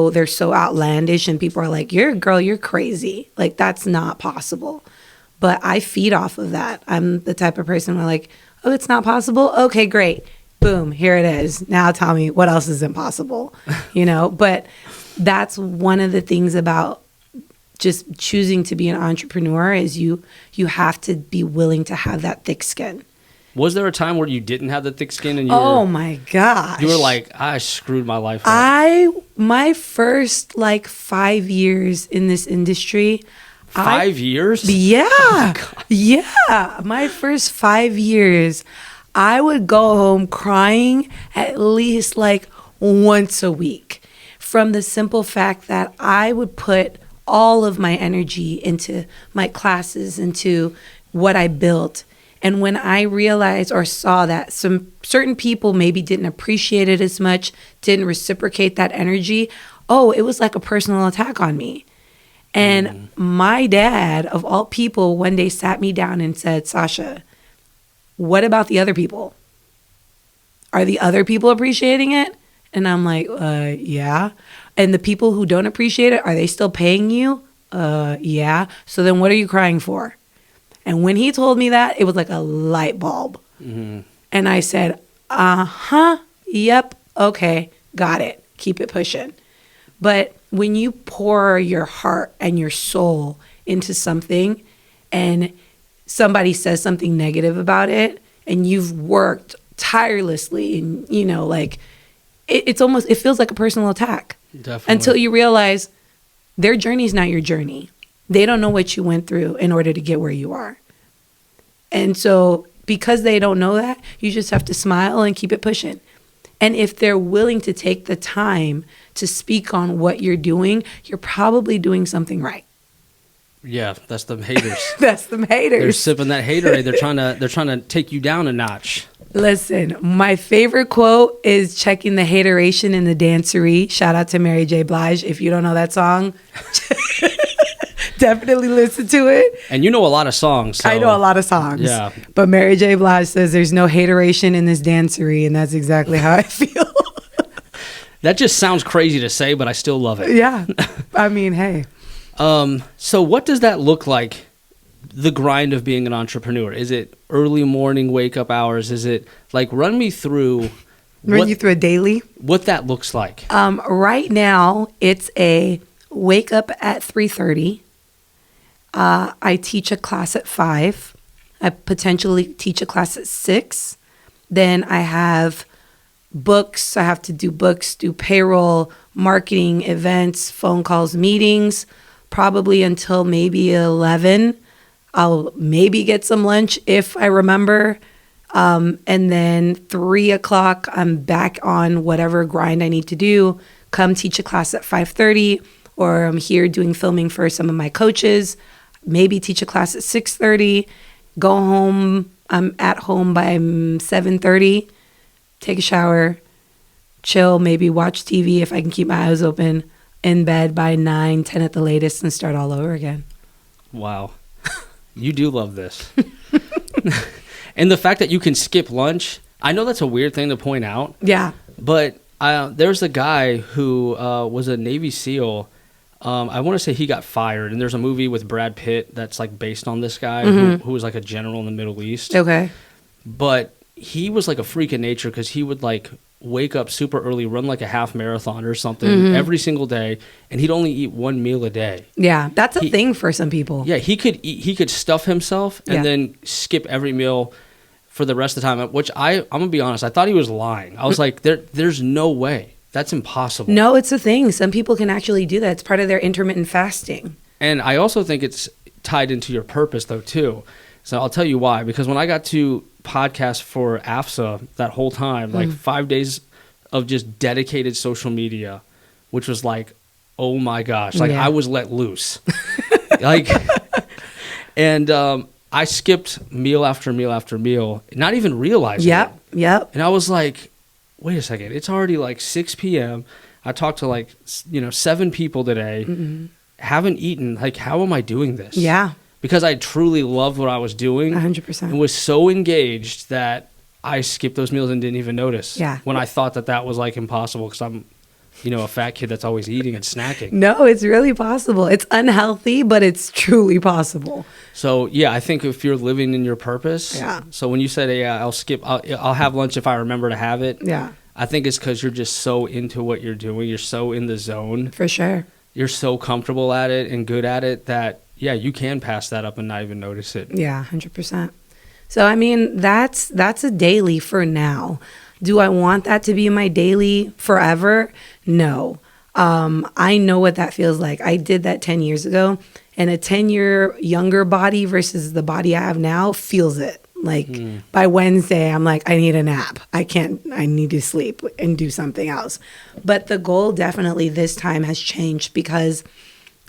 they're so outlandish and people are like, you're crazy. Like, that's not possible. But I feed off of that. I'm the type of person where like, oh, it's not possible? Okay, great. Boom, here it is. Now tell me what else is impossible, you know? But that's one of the things about just choosing to be an entrepreneur is you have to be willing to have that thick skin. Was there a time where you didn't have the thick skin and my gosh. You were like, I screwed my life up. My first like 5 years in this industry. 5 years? Yeah. Oh yeah. My first 5 years, I would go home crying at least like once a week from the simple fact that I would put all of my energy into my classes, into what I built. And when I realized or saw that some certain people maybe didn't appreciate it as much, didn't reciprocate that energy, it was like a personal attack on me. And my dad, of all people, one day sat me down and said, Sasha, what about the other people? Are the other people appreciating it? And I'm like, yeah. And the people who don't appreciate it, are they still paying you? Yeah. So then what are you crying for? And when he told me that, it was like a light bulb. And I said, yep, okay, got it. Keep it pushing. But when you pour your heart and your soul into something and somebody says something negative about it and you've worked tirelessly and, you know, like it feels like a personal attack. Definitely. Until you realize their journey is not your journey. They don't know what you went through in order to get where you are. And so because they don't know that, you just have to smile and keep it pushing. And if they're willing to take the time to speak on what you're doing, you're probably doing something right. Yeah, that's the haters. That's the haters. They're sipping that haterade. They're trying to take you down a notch. Listen, my favorite quote is checking the hateration in the dancery. Shout out to Mary J. Blige. If you don't know that song, definitely listen to it. And you know a lot of songs. So. I know a lot of songs. Yeah. But Mary J. Blige says there's no hateration in this dancery, and that's exactly how I feel. That just sounds crazy to say, but I still love it. Yeah. I mean, hey. So what does that look like, the grind of being an entrepreneur? Is it early morning wake-up hours? Is it, like, run you through a daily? What that looks like. Right now, it's a wake up at 3:30. I teach a class at 5. I potentially teach a class at 6. Then I have books. I have to do books, do payroll, marketing, events, phone calls, meetings, probably until maybe 11. I'll maybe get some lunch if I remember. And then 3 o'clock, I'm back on whatever grind I need to do. Come teach a class at 5:30, or I'm here doing filming for some of my coaches. Maybe teach a class at 6:30. Go home. I'm at home by 7:30. Take a shower, chill, maybe watch TV if I can keep my eyes open. In bed by 9, 10 at the latest, and start all over again. Wow. You do love this. And the fact that you can skip lunch, I know that's a weird thing to point out. Yeah. But there's a guy who was a Navy SEAL. I want to say he got fired. And there's a movie with Brad Pitt that's like based on this guy who was like a general in the Middle East. Okay. But he was like a freak of nature because he would like wake up super early, run like a half marathon or something every single day, and he'd only eat one meal a day. Yeah, that's a thing for some people. Yeah, he could stuff himself and then skip every meal for the rest of the time, which I'm going to be honest, I thought he was lying. I was like, there's no way. That's impossible. No, it's a thing. Some people can actually do that. It's part of their intermittent fasting. And I also think it's tied into your purpose, though, too. So I'll tell you why. Because when I got to podcast for AFSA that whole time, like 5 days of just dedicated social media, which was like, oh my gosh, like I was let loose. Like, and I skipped meal after meal after meal, not even realizing it. Yep. And I was like, wait a second, it's already like 6 p.m. I talked to like, 7 people today, haven't eaten. Like, how am I doing this? Yeah. Because I truly loved what I was doing. 100%. And was so engaged that I skipped those meals and didn't even notice. Yeah. When I thought that was like impossible because I'm, a fat kid that's always eating and snacking. No, it's really possible. It's unhealthy, but it's truly possible. So, yeah, I think if you're living in your purpose. Yeah. So when you said, I'll skip, I'll have lunch if I remember to have it. Yeah. I think it's because you're just so into what you're doing. You're so in the zone. For sure. You're so comfortable at it and good at it that, yeah, you can pass that up and not even notice it. Yeah, 100%. So, I mean, that's a daily for now. Do I want that to be my daily forever? No. I know what that feels like. I did that 10 years ago, and a 10-year younger body versus the body I have now feels it. Like by Wednesday, I'm like, I need a nap. I need to sleep and do something else. But the goal definitely this time has changed because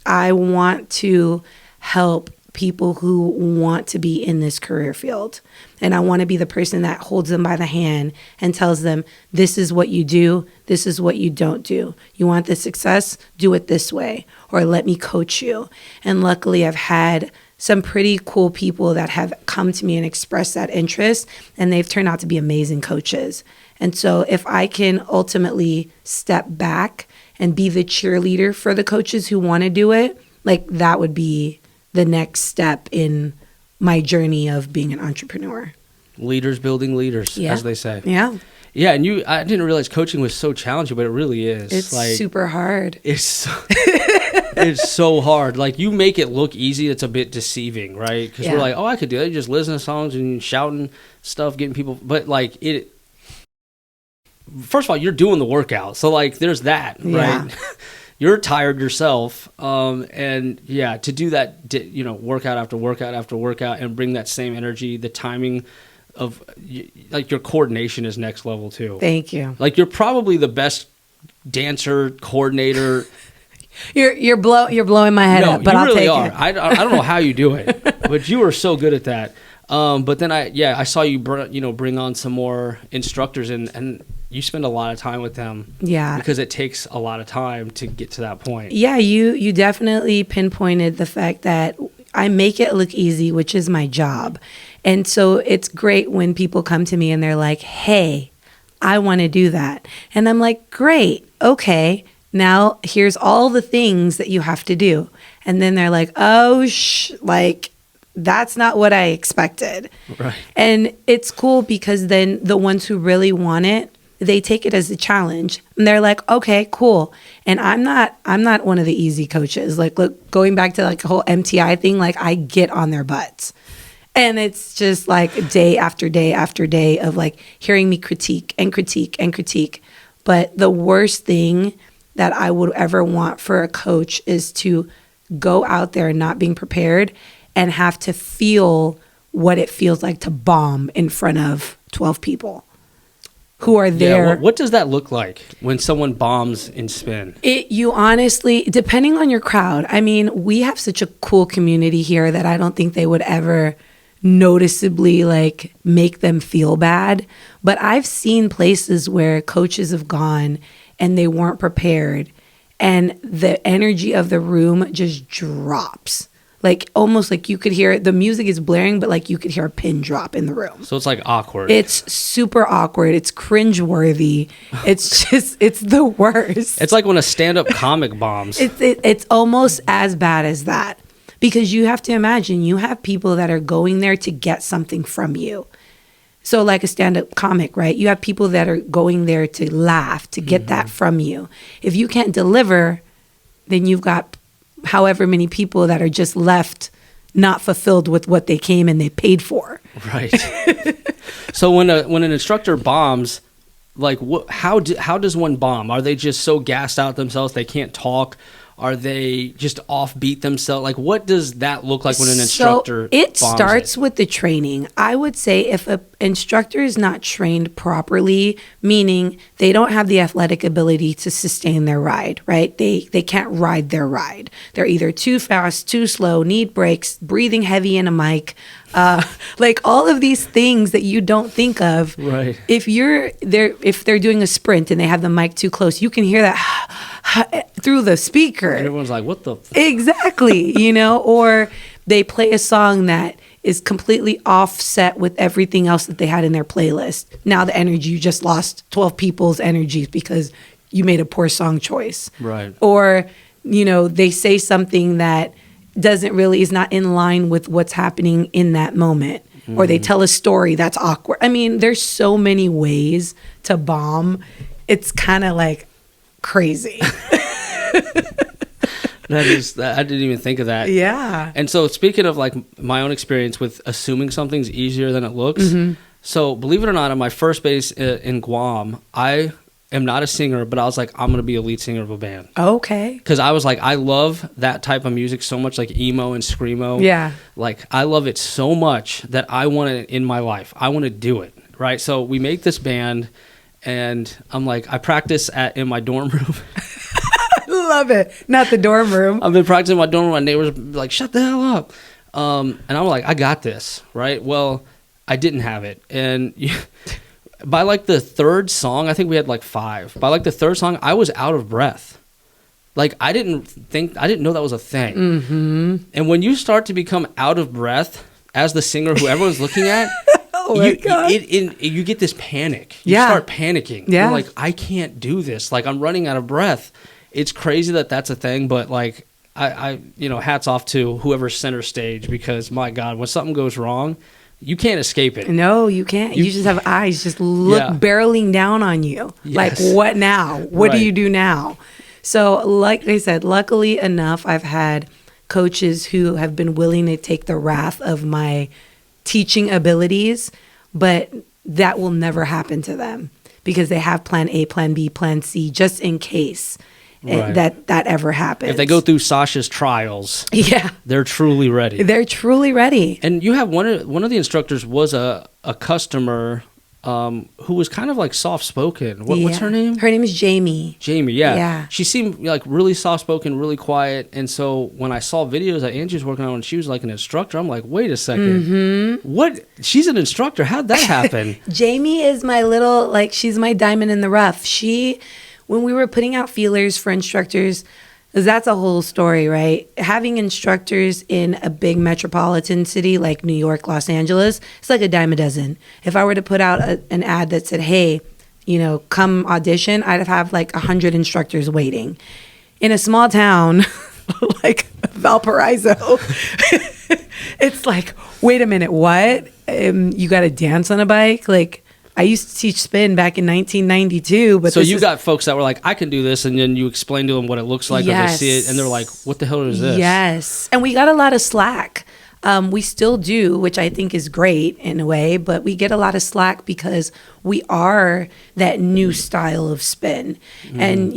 I want to help people who want to be in this career field. And I want to be the person that holds them by the hand and tells them, this is what you do, this is what you don't do. You want the success? Do it this way, or let me coach you. And luckily, I've had some pretty cool people that have come to me and expressed that interest, and they've turned out to be amazing coaches. And so if I can ultimately step back and be the cheerleader for the coaches who want to do it, like that would be the next step in my journey of being an entrepreneur. Leaders building leaders, as they say. Yeah. Yeah, and I didn't realize coaching was so challenging, but it really is. It's like, super hard. It's so hard. Like, you make it look easy. It's a bit deceiving, right? Because we're like, oh, I could do that. You just listen to songs and shouting stuff, getting people. But, like, first of all, you're doing the workout. So, like, there's that, right? You're tired yourself. And, yeah, to do that, workout after workout after workout and bring that same energy, the timing of, like, your coordination is next level, too. Thank you. Like, you're probably the best dancer, coordinator. You're blowing my head up, but I'll take it. I don't know how you do it, but you are so good at that. But then I saw you bring on some more instructors and you spend a lot of time with them. Yeah. Because it takes a lot of time to get to that point. Yeah, you definitely pinpointed the fact that I make it look easy, which is my job. And so it's great when people come to me and they're like, "Hey, I want to do that." And I'm like, "Great. Okay. Now here's all the things that you have to do." And then they're like, "Oh, like that's not what I expected." Right. And it's cool because then the ones who really want it, they take it as a challenge. And they're like, "Okay, cool." And I'm not one of the easy coaches. Like, look, going back to like the whole MTI thing, like I get on their butts. And it's just like day after day after day of like hearing me critique and critique and critique. But the worst thing that I would ever want for a coach is to go out there not being prepared and have to feel what it feels like to bomb in front of 12 people who are there. Yeah, what does that look like when someone bombs in spin? You honestly, depending on your crowd, I mean, we have such a cool community here that I don't think they would ever noticeably like make them feel bad. But I've seen places where coaches have gone and they weren't prepared and the energy of the room just drops. Like almost like you could hear the music is blaring, but like you could hear a pin drop in the room. So it's like awkward. It's super awkward. It's cringeworthy. It's the worst. It's like when a stand-up comic bombs. It's almost as bad as that. Because you have to imagine, you have people that are going there to get something from you. So like a stand-up comic, right? You have people that are going there to laugh, to get that from you. If you can't deliver, then you've got however many people that are just left not fulfilled with what they came and they paid for. Right. So when an instructor bombs, like how does one bomb? Are they just so gassed out themselves they can't talk? Are they just offbeat themselves? Like, what does that look like when an instructor it bombs starts with the training. I would say if an instructor is not trained properly, meaning they don't have the athletic ability to sustain their ride, right? They can't ride their ride. They're either too fast, too slow, need breaks, breathing heavy in a mic, like all of these things that you don't think of. Right. If they're doing a sprint and they have the mic too close, you can hear that through the speaker. And everyone's like, what the? Exactly, or they play a song that is completely offset with everything else that they had in their playlist. Now the energy, you just lost 12 people's energy because you made a poor song choice. Right. Or, they say something that is not in line with what's happening in that moment. Or they tell a story that's awkward. I mean, there's so many ways to bomb. It's kind of like crazy. I didn't even think of that. Yeah. And so speaking of like my own experience with assuming something's easier than it looks. So believe it or not, on my first base in Guam, I am not a singer, but I was like, I'm going to be a lead singer of a band. Okay. Because I was like, I love that type of music so much, like emo and screamo. Yeah. Like I love it so much that I want it in my life. I want to do it. Right. So we make this band and I'm like, I practice in my dorm room. Love it. Not the dorm room. I've been practicing in my dorm room. My neighbors be like, shut the hell up. And I'm like, I got this, right? Well, I didn't have it. And by like the third song, I think we had like 5. By like the third song, I was out of breath. Like I didn't know that was a thing. Mm-hmm. And when you start to become out of breath as the singer who everyone's looking at, you get this panic. You start panicking. Yeah. You're like, I can't do this. Like I'm running out of breath. It's crazy that that's a thing, but like I hats off to whoever's center stage because my God, when something goes wrong, you can't escape it. No, you can't. You just have eyes just barreling down on you. Yes. Like what now? What do you do now? So like they said, luckily enough, I've had coaches who have been willing to take the wrath of my teaching abilities, but that will never happen to them because they have plan A, plan B, plan C, just in case. Right. that ever happens. If they go through Sasha's trials, they're truly ready. They're truly ready. And you have one of the instructors was a customer who was kind of like soft-spoken. What's her name? Her name is Jamie. Jamie, yeah. She seemed like really soft-spoken, really quiet. And so when I saw videos that Angie was working on when she was like an instructor, I'm like, wait a second. Mm-hmm. What? She's an instructor. How'd that happen? Jamie is my little, she's my diamond in the rough. When we were putting out feelers for instructors, because that's a whole story, right? Having instructors in a big metropolitan city like New York, Los Angeles, it's like a dime a dozen. If I were to put out an ad that said, hey, come audition, I'd have like 100 instructors waiting. In a small town like Valparaiso, it's like, wait a minute, what? You got to dance on a bike? Like, I used to teach spin back in 1992. But so you got folks that were like, I can do this, and then you explain to them what it looks like, or they see it, and they're like, what the hell is this? Yes. And we got a lot of slack. We still do, which I think is great in a way, but we get a lot of slack because we are that new style of spin. And,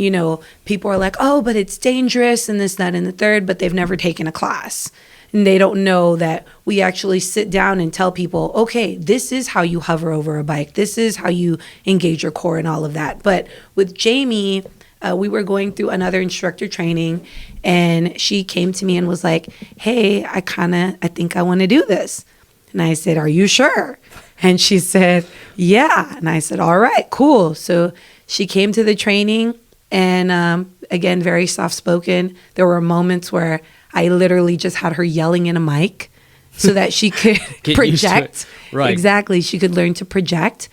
people are like, oh, but it's dangerous, and this, that, and the third, but they've never taken a class. And they don't know that we actually sit down and tell people, okay, this is how you hover over a bike. This is how you engage your core and all of that. But with Jamie, we were going through another instructor training and she came to me and was like, hey, I think I want to do this. And I said, are you sure? And she said, yeah. And I said, all right, cool. So she came to the training and again, very soft-spoken. There were moments where I literally just had her yelling in a mic so that she could project. Right. Exactly. She could learn to project.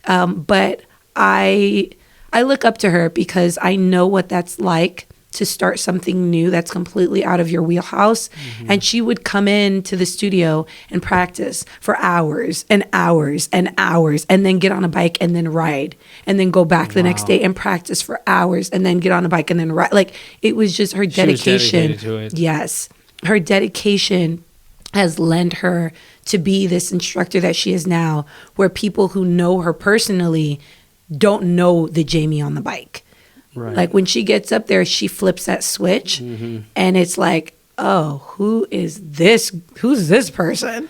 But I look up to her because I know what that's like to start something new that's completely out of your wheelhouse. Mm-hmm. And she would come into the studio and practice for hours and hours and hours and then get on a bike and then ride and then go back the next day and practice for hours and then get on a bike and then ride. Like it was just her dedication. She was dedicated to it. Yes. Her dedication has lent her to be this instructor that she is now, where people who know her personally don't know the Jamie on the bike. Right. Like when she gets up there, she flips that switch and it's like, oh, who's this person?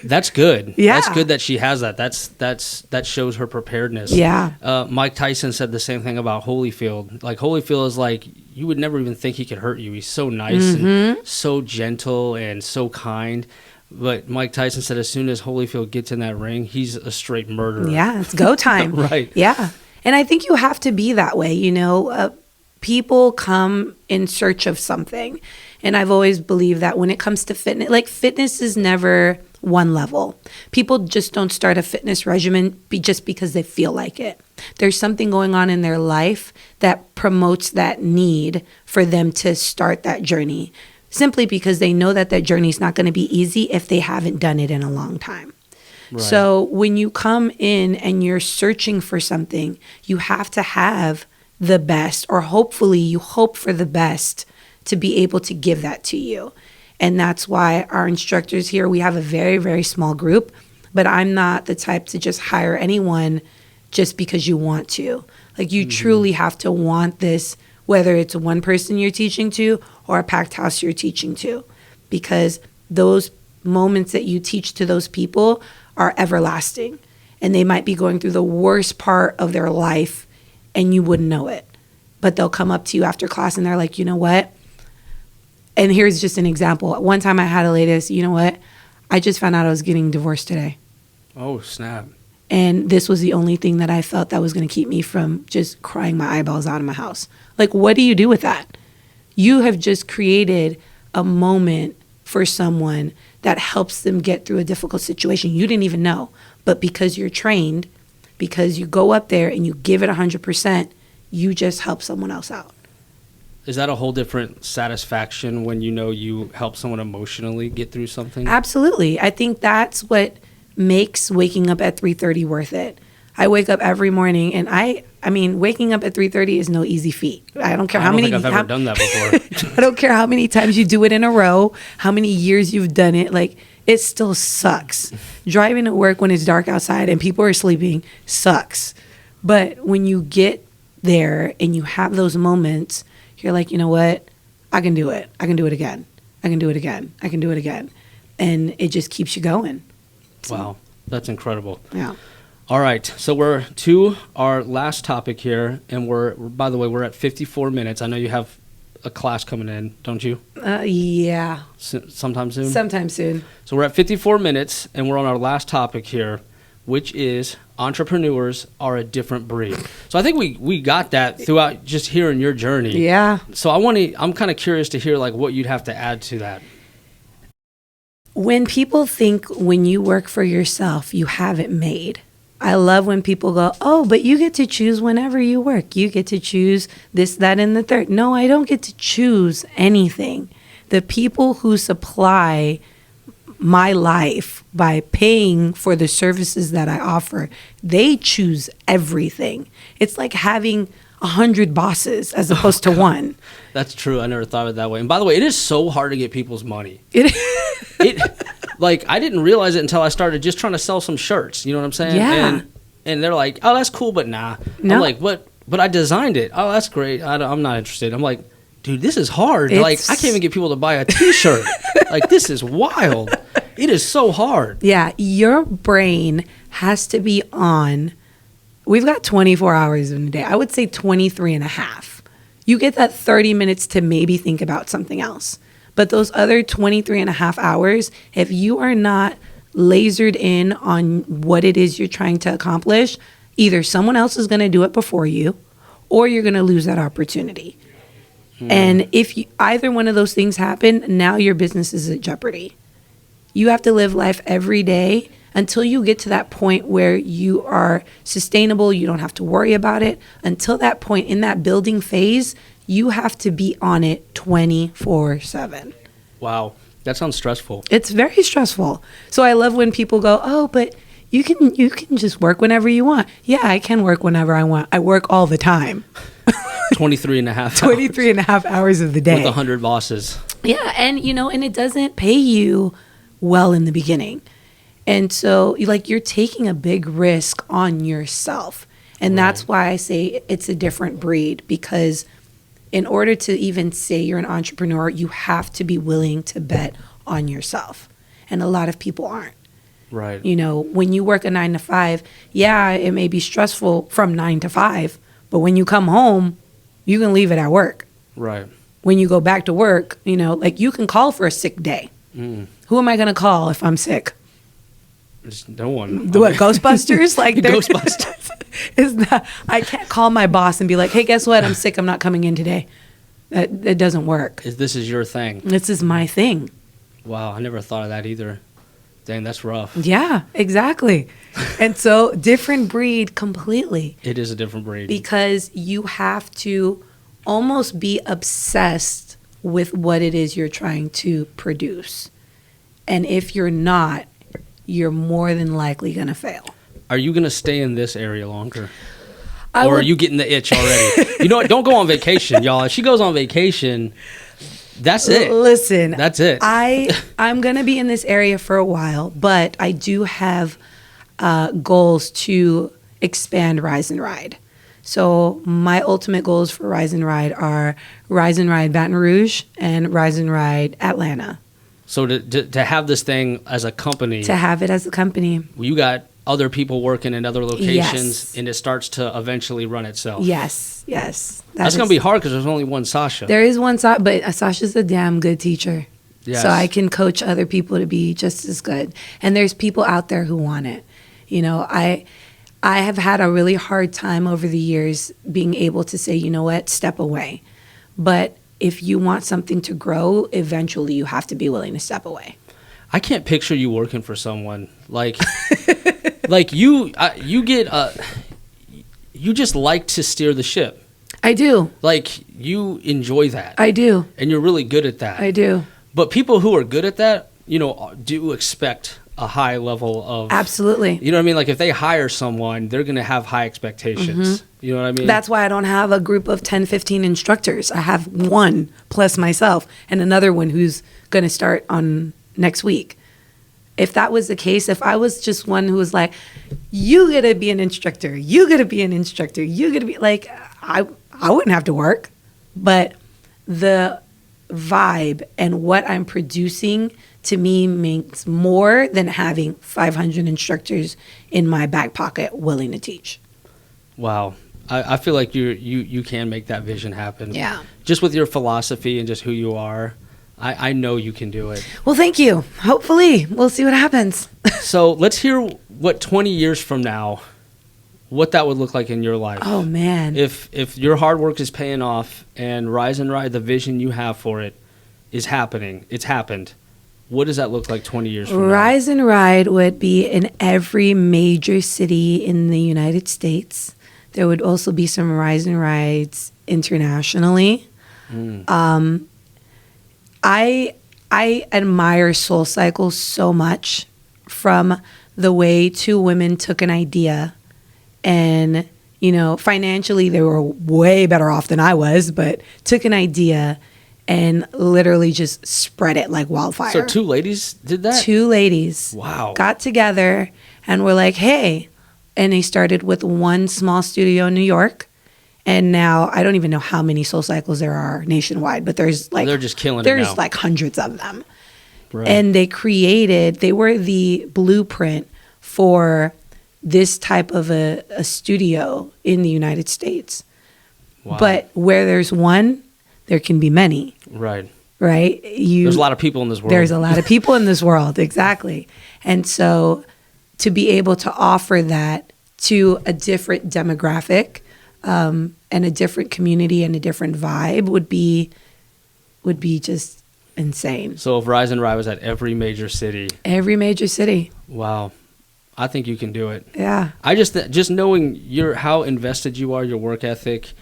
That's good. Yeah. That's good that she has that. That shows her preparedness. Yeah. Mike Tyson said the same thing about Holyfield. Like Holyfield is like, you would never even think he could hurt you. He's so nice and so gentle and so kind. But Mike Tyson said as soon as Holyfield gets in that ring, he's a straight murderer. Yeah, it's go time. Right. Yeah. And I think you have to be that way, you know. People come in search of something. And I've always believed that when it comes to fitness, like fitness is never one level. People just don't start a fitness regimen just because they feel like it. There's something going on in their life that promotes that need for them to start that journey, simply because they know that that journey is not going to be easy if they haven't done it in a long time. Right. So when you come in and you're searching for something, you have to have the best, or hopefully you hope for the best to be able to give that to you. And that's why our instructors here, we have a very, very small group, but I'm not the type to just hire anyone just because you want to. Like you truly have to want this, whether it's one person you're teaching to or a packed house you're teaching to, because those moments that you teach to those people are everlasting, and they might be going through the worst part of their life and you wouldn't know it, but they'll come up to you after class and they're like, you know what? And here's just an example. One time I had a lady say, you know what? I just found out I was getting divorced today. Oh, snap. And this was the only thing that I felt that was going to keep me from just crying my eyeballs out of my house. Like, what do you do with that? You have just created a moment for someone that helps them get through a difficult situation you didn't even know. But because you're trained, because you go up there and you give it 100%, you just help someone else out. Is that a whole different satisfaction when you know you help someone emotionally get through something? Absolutely. I think that's what makes waking up at 3:30 worth it. I wake up every morning, and I mean, waking up at 3:30 is no easy feat. I don't care how many. I've ever done that before. I don't care how many times you do it in a row, how many years you've done it. Like, it still sucks. Driving to work when it's dark outside and people are sleeping sucks. But when you get there and you have those moments, you're like, you know what? I can do it. I can do it again. I can do it again. I can do it again. And it just keeps you going. So, wow. That's incredible. Yeah. All right. So we're to our last topic here. And by the way, we're at 54 minutes. I know you have a class coming in, don't you? Yeah. Sometime soon? Sometime soon. So we're at 54 minutes, and we're on our last topic here, which is entrepreneurs are a different breed. So I think we got that throughout just hearing your journey. Yeah. So I'm kind of curious to hear like what you'd have to add to that. When people think when you work for yourself, you have it made. I love when people go, oh, but you get to choose whenever you work. You get to choose this, that, and the third. No, I don't get to choose anything. The people who supply my life by paying for the services that I offer, they choose everything. It's like having 100 bosses as opposed to one. That's true. I never thought of it that way. And by the way, it is so hard to get people's money. Like, I didn't realize it until I started just trying to sell some shirts. You know what I'm saying? Yeah. And they're like, oh, that's cool, but nah. No. I'm like, what? But I designed it. Oh, that's great. I'm not interested. I'm like, dude, this is hard. Like, I can't even get people to buy a T-shirt. Like, this is wild. It is so hard. Yeah, your brain has to be on. We've got 24 hours in a day. I would say 23 and a half. You get that 30 minutes to maybe think about something else. But those other 23 and a half hours, if you are not lasered in on what it is you're trying to accomplish, either someone else is going to do it before you, or you're going to lose that opportunity. And if either one of those things happen, now your business is at jeopardy. You have to live life every day until you get to that point where you are sustainable, you don't have to worry about it. Until that point in that building phase, you have to be on it 24/7. Wow. That sounds stressful. It's very stressful. So I love when people go, oh, but you can just work whenever you want. Yeah, I can work whenever I want. I work all the time. 23 and a half hours. 23 and a half hours of the day. With 100 bosses. Yeah, and and it doesn't pay you well in the beginning. And so you're taking a big risk on yourself. And that's why I say it's a different breed, because in order to even say you're an entrepreneur, you have to be willing to bet on yourself. And a lot of people aren't. Right. You know, when you work a 9 to 5, yeah, it may be stressful from 9 to 5, but when you come home, you can leave it at work. Right. When you go back to work, you know, like you can call for a sick day. Who am I going to call if I'm sick? There's no one. What, Ghostbusters? Like Ghostbusters. It's not, I can't call my boss and be like, hey, guess what? I'm sick. I'm not coming in today. That doesn't work. This is your thing. This is my thing. Wow, I never thought of that either. Dang, that's rough. Yeah, exactly. And so different breed completely. It is a different breed. Because you have to almost be obsessed with what it is you're trying to produce. And if you're not, you're more than likely going to fail. Are you going to stay in this area longer? Or are you getting the itch already? You know what? Don't go on vacation, y'all. If she goes on vacation, that's it. Listen. That's it. I'm going to be in this area for a while, but I do have goals to expand Rise and Ride. So my ultimate goals for Rise and Ride are Rise and Ride Baton Rouge and Rise and Ride Atlanta. So to have this thing as a company. To have it as a company. You got other people working in other locations, yes. And it starts to eventually run itself. Yes. That's going to be hard because there's only one Sasha. There is one Sasha, but Sasha's a damn good teacher. Yes. So I can coach other people to be just as good. And there's people out there who want it. You know, I have had a really hard time over the years being able to say, you know what, step away. But if you want something to grow, eventually you have to be willing to step away. I can't picture you working for someone like like you just like to steer the ship. I do. Like you enjoy that. I do. And you're really good at that. I do. But people who are good at that, you know, do expect a high level of... Absolutely. You know what I mean? Like if they hire someone, they're going to have high expectations. Mm-hmm. You know what I mean? That's why I don't have a group of 10, 15 instructors. I have one plus myself and another one who's going to start on next week. If that was the case, if I was just one who was like, you got to be an instructor, you got to be an instructor, you got to be like, I wouldn't have to work. But the vibe and what I'm producing to me means more than having 500 instructors in my back pocket willing to teach. Wow. I feel like you can make that vision happen. Yeah. Just with your philosophy and just who you are. I know you can do it. Well, thank you. Hopefully. We'll see what happens. So let's hear what 20 years from now, what that would look like in your life. Oh, man. If your hard work is paying off and Rise and Ride, the vision you have for it is happening, it's happened, what does that look like 20 years from now? Rise and Ride would be in every major city in the United States. There would also be some Rise and Rides internationally. I admire SoulCycle so much, from the way two women took an idea and, you know, financially they were way better off than I was, but took an idea and literally just spread it like wildfire. So two ladies did that? Two ladies. Wow. Got together and were like, hey, and they started with one small studio in New York. And now I don't even know how many SoulCycles there are nationwide, but there's like... They're just killing it now. There's like hundreds of them. Right. And they were the blueprint for this type of a studio in the United States. Wow. But where there's one, there can be many. Right. Right? There's a lot of people in this world. There's a lot of people in this world, exactly. And so to be able to offer that to a different demographic... and a different community and a different vibe would be just insane. So if Rise and Ride was at every major city. Every major city. Wow. I think you can do it. Yeah. I just knowing how invested you are, your work ethic,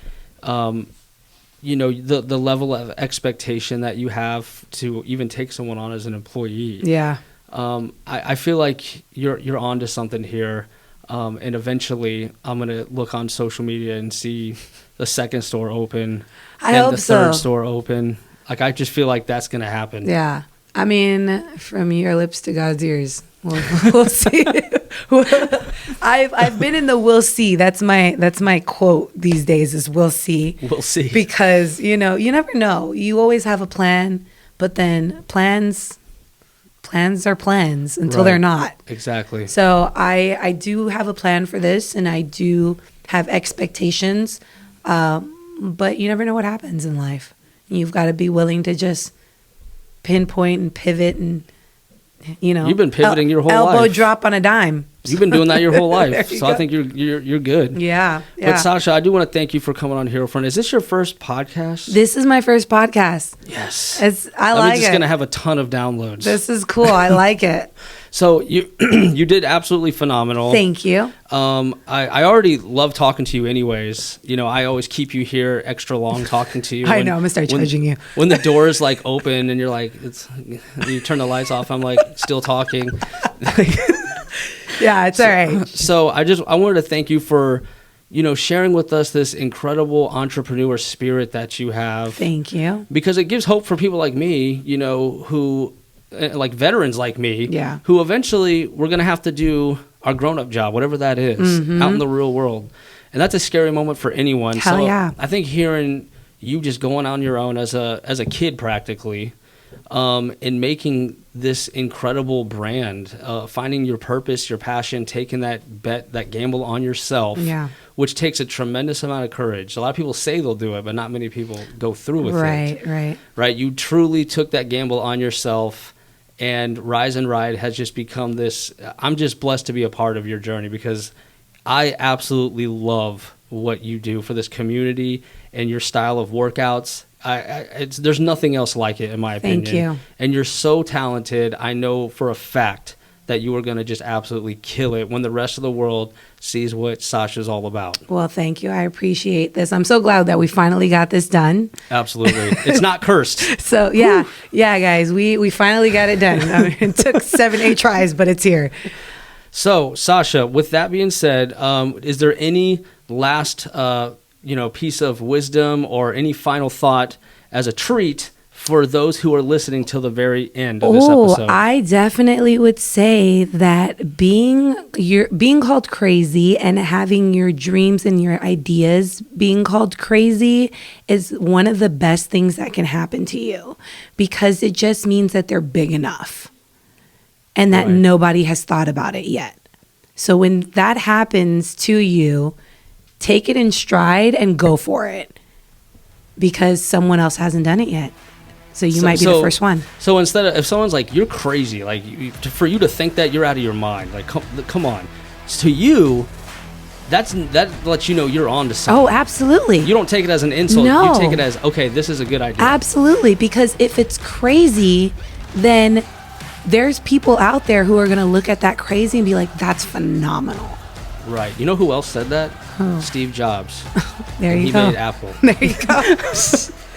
you know, the level of expectation that you have to even take someone on as an employee. Yeah. I feel like you're onto something here. And eventually I'm going to look on social media and see the second store open and the third store open. Like, I just feel like that's going to happen. Yeah. I mean, from your lips to God's ears. We'll see. I've been in the we'll see. That's my quote these days is we'll see. We'll see. Because, you never know. You always have a plan, but then plans are plans until they're not. Exactly. So I do have a plan for this, and I do have expectations, but you never know what happens in life. You've got to be willing to just pinpoint and pivot, and you've been pivoting your whole life. Elbow drop on a dime. You've been doing that your whole life. So I think you're good. Yeah. But Sasha, I do want to thank you for coming on HeroFront. Is this your first podcast? This is my first podcast. Yes. I like it. It's going to have a ton of downloads. This is cool. I like it. So you did absolutely phenomenal. Thank you. I already love talking to you anyways. I always keep you here extra long talking to you. I know. I'm going to start charging you. When the doors like open and you're like, you turn the lights off, I'm like still talking. Yeah, it's all right. So I wanted to thank you for, sharing with us this incredible entrepreneur spirit that you have. Thank you. Because it gives hope for people like me, who, like veterans like me, who eventually we're going to have to do our grown-up job, whatever that is, out in the real world. And that's a scary moment for anyone. Hell yeah. I think hearing you just going on your own as a kid practically, and making this incredible brand, finding your purpose, your passion, taking that bet, that gamble on yourself, which takes a tremendous amount of courage. A lot of people say they'll do it, but not many people go through with it. Right. You truly took that gamble on yourself, and Rise and Ride has just become this. I'm just blessed to be a part of your journey, because I absolutely love what you do for this community and your style of workouts. There's nothing else like it, in my opinion. Thank you. And you're so talented. I know for a fact that you are going to just absolutely kill it when the rest of the world sees what Sasha's all about. Well, thank you. I appreciate this. I'm so glad that we finally got this done. Absolutely. It's not cursed. So, yeah, guys, we finally got it done. It took 7-8 tries, but it's here. So, Sasha, with that being said, is there any last piece of wisdom or any final thought as a treat for those who are listening till the very end of this episode? I definitely would say that being called crazy and having your dreams and your ideas being called crazy is one of the best things that can happen to you, because it just means that they're big enough and that nobody has thought about it yet. So when that happens to you, take it in stride and go for it, because someone else hasn't done it yet. So you might be the first one. So instead of, if someone's like, you're crazy, like for you to think that, you're out of your mind. Like, come on. To you, that lets you know you're on to something. Oh, absolutely. You don't take it as an insult. No. You take it as, okay, this is a good idea. Absolutely. Because if it's crazy, then there's people out there who are going to look at that crazy and be like, that's phenomenal. Right. You know who else said that? Oh. Steve Jobs. There you he go. He made Apple. There you go.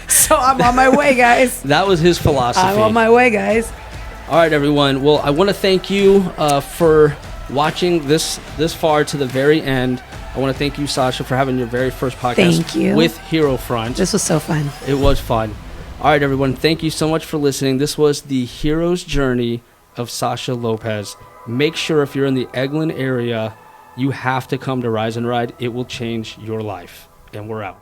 So I'm on my way, guys. That was his philosophy. I'm on my way, guys. All right, everyone. Well, I want to thank you for watching this far to the very end. I want to thank you, Sasha, for having your very first podcast with HeroFront. This was so fun. It was fun. All right, everyone. Thank you so much for listening. This was the hero's journey of Sasha Lopez. Make sure if you're in the Eglin area, you have to come to Rise and Ride. It will change your life. And we're out.